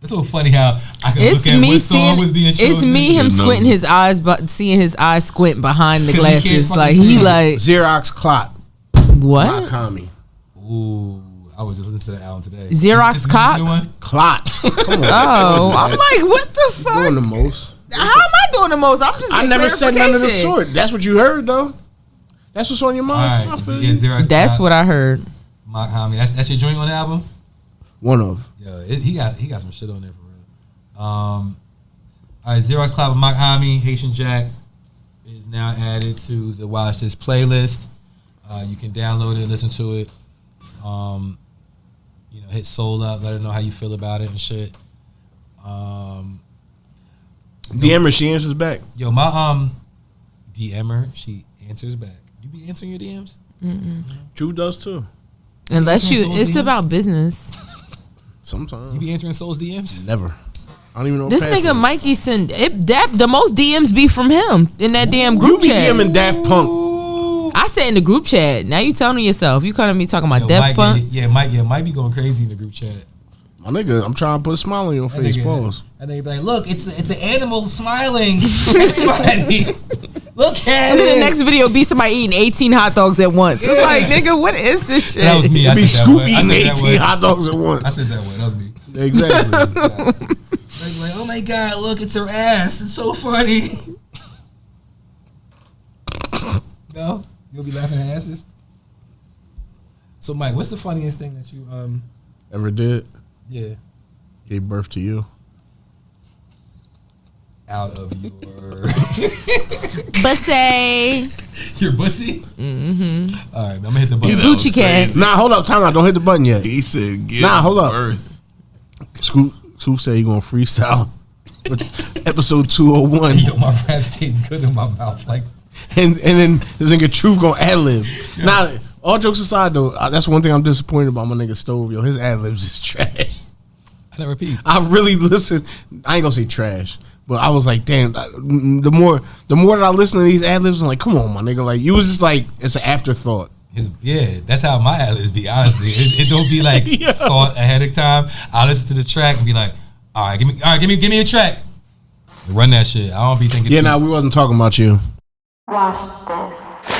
It's so funny how I can It's look at me what song seeing. was being chosen. It's me him Good squinting number. his eyes, but seeing his eyes squint behind the 'Cause he can't glasses. fucking Like see he them. like Xerox Clock. what? Kami. Ooh, I was just listening to that album today. Xerox Is this cock? the new one? Clot. Come on. Oh, I'm like, what the Doing fuck? the most. How am I doing the most? I'm just. I getting never said none of the clarification. sort. That's what you heard, though. That's what's on your All mind. right, I feel yeah, you. Xerox That's Cock, what I heard. Mock Homie. That's your joint on the album. One of. Yo, he got some shit on there for real. All right, Xerox Club of Mock Homie, Haitian Jack is now added to the Watch This playlist. You can download it, listen to it. You know, hit Soul up, let her know how you feel about it and shit. DMer, she answers back. Yo, my DMer, she answers back. You be answering your DMs? Truth does too. Unless you, Soul's it's DMs? about business. Sometimes. You be answering Soul's DMs? Never. I don't even know. This nigga Mikey send the most DMs be from him in that damn You group be chat. DMing Daft Punk. Ooh. I said in the group chat. Now you telling yourself. You calling me talking about Yo, Daft Punk? Mike be going crazy in the group chat. My nigga, I'm trying to put a smile on your That face. nigga- Pause. And they be like, look, it's an animal smiling. Everybody, look at And it. then the next video be somebody eating 18 hot dogs at once. It's Yeah. like, nigga, what is this shit? That was me. I Be said that Scoop way. I eating said that 18 way. hot dogs at once. I said that way. That was me. Exactly. Like, oh my god, look, it's her ass. It's so funny. No, you'll be laughing at asses. So, Mike, what's the funniest thing that you Ever did? yeah, Gave birth to you. out of your Bussy. your pussy? Mm-hmm. All right, I'm gonna hit the button. That was Gucci cat. crazy. Nah, hold up. Time out. Don't hit the button yet. He said, "Give Hold up. birth." Scoop said he gonna freestyle. Episode 201. Yo, my rap stays good in my mouth. Like, And then this nigga True gonna ad lib. Now, all jokes aside though, that's one thing I'm disappointed about my nigga Stove. Yo, his ad libs is trash. I never repeat. I really listened. I ain't gonna say trash, but I was like, damn. The more that I listen to these ad libs, I'm like, come on, my nigga. Like, you was just like, it's an afterthought. Yeah, that's how my ad-libs be, honestly. It don't be like Yeah. thought ahead of time. I listen to the track and be like, all right, give me a track. Run that shit. I don't be thinking Yeah, nah, we wasn't talking about you. Watch this.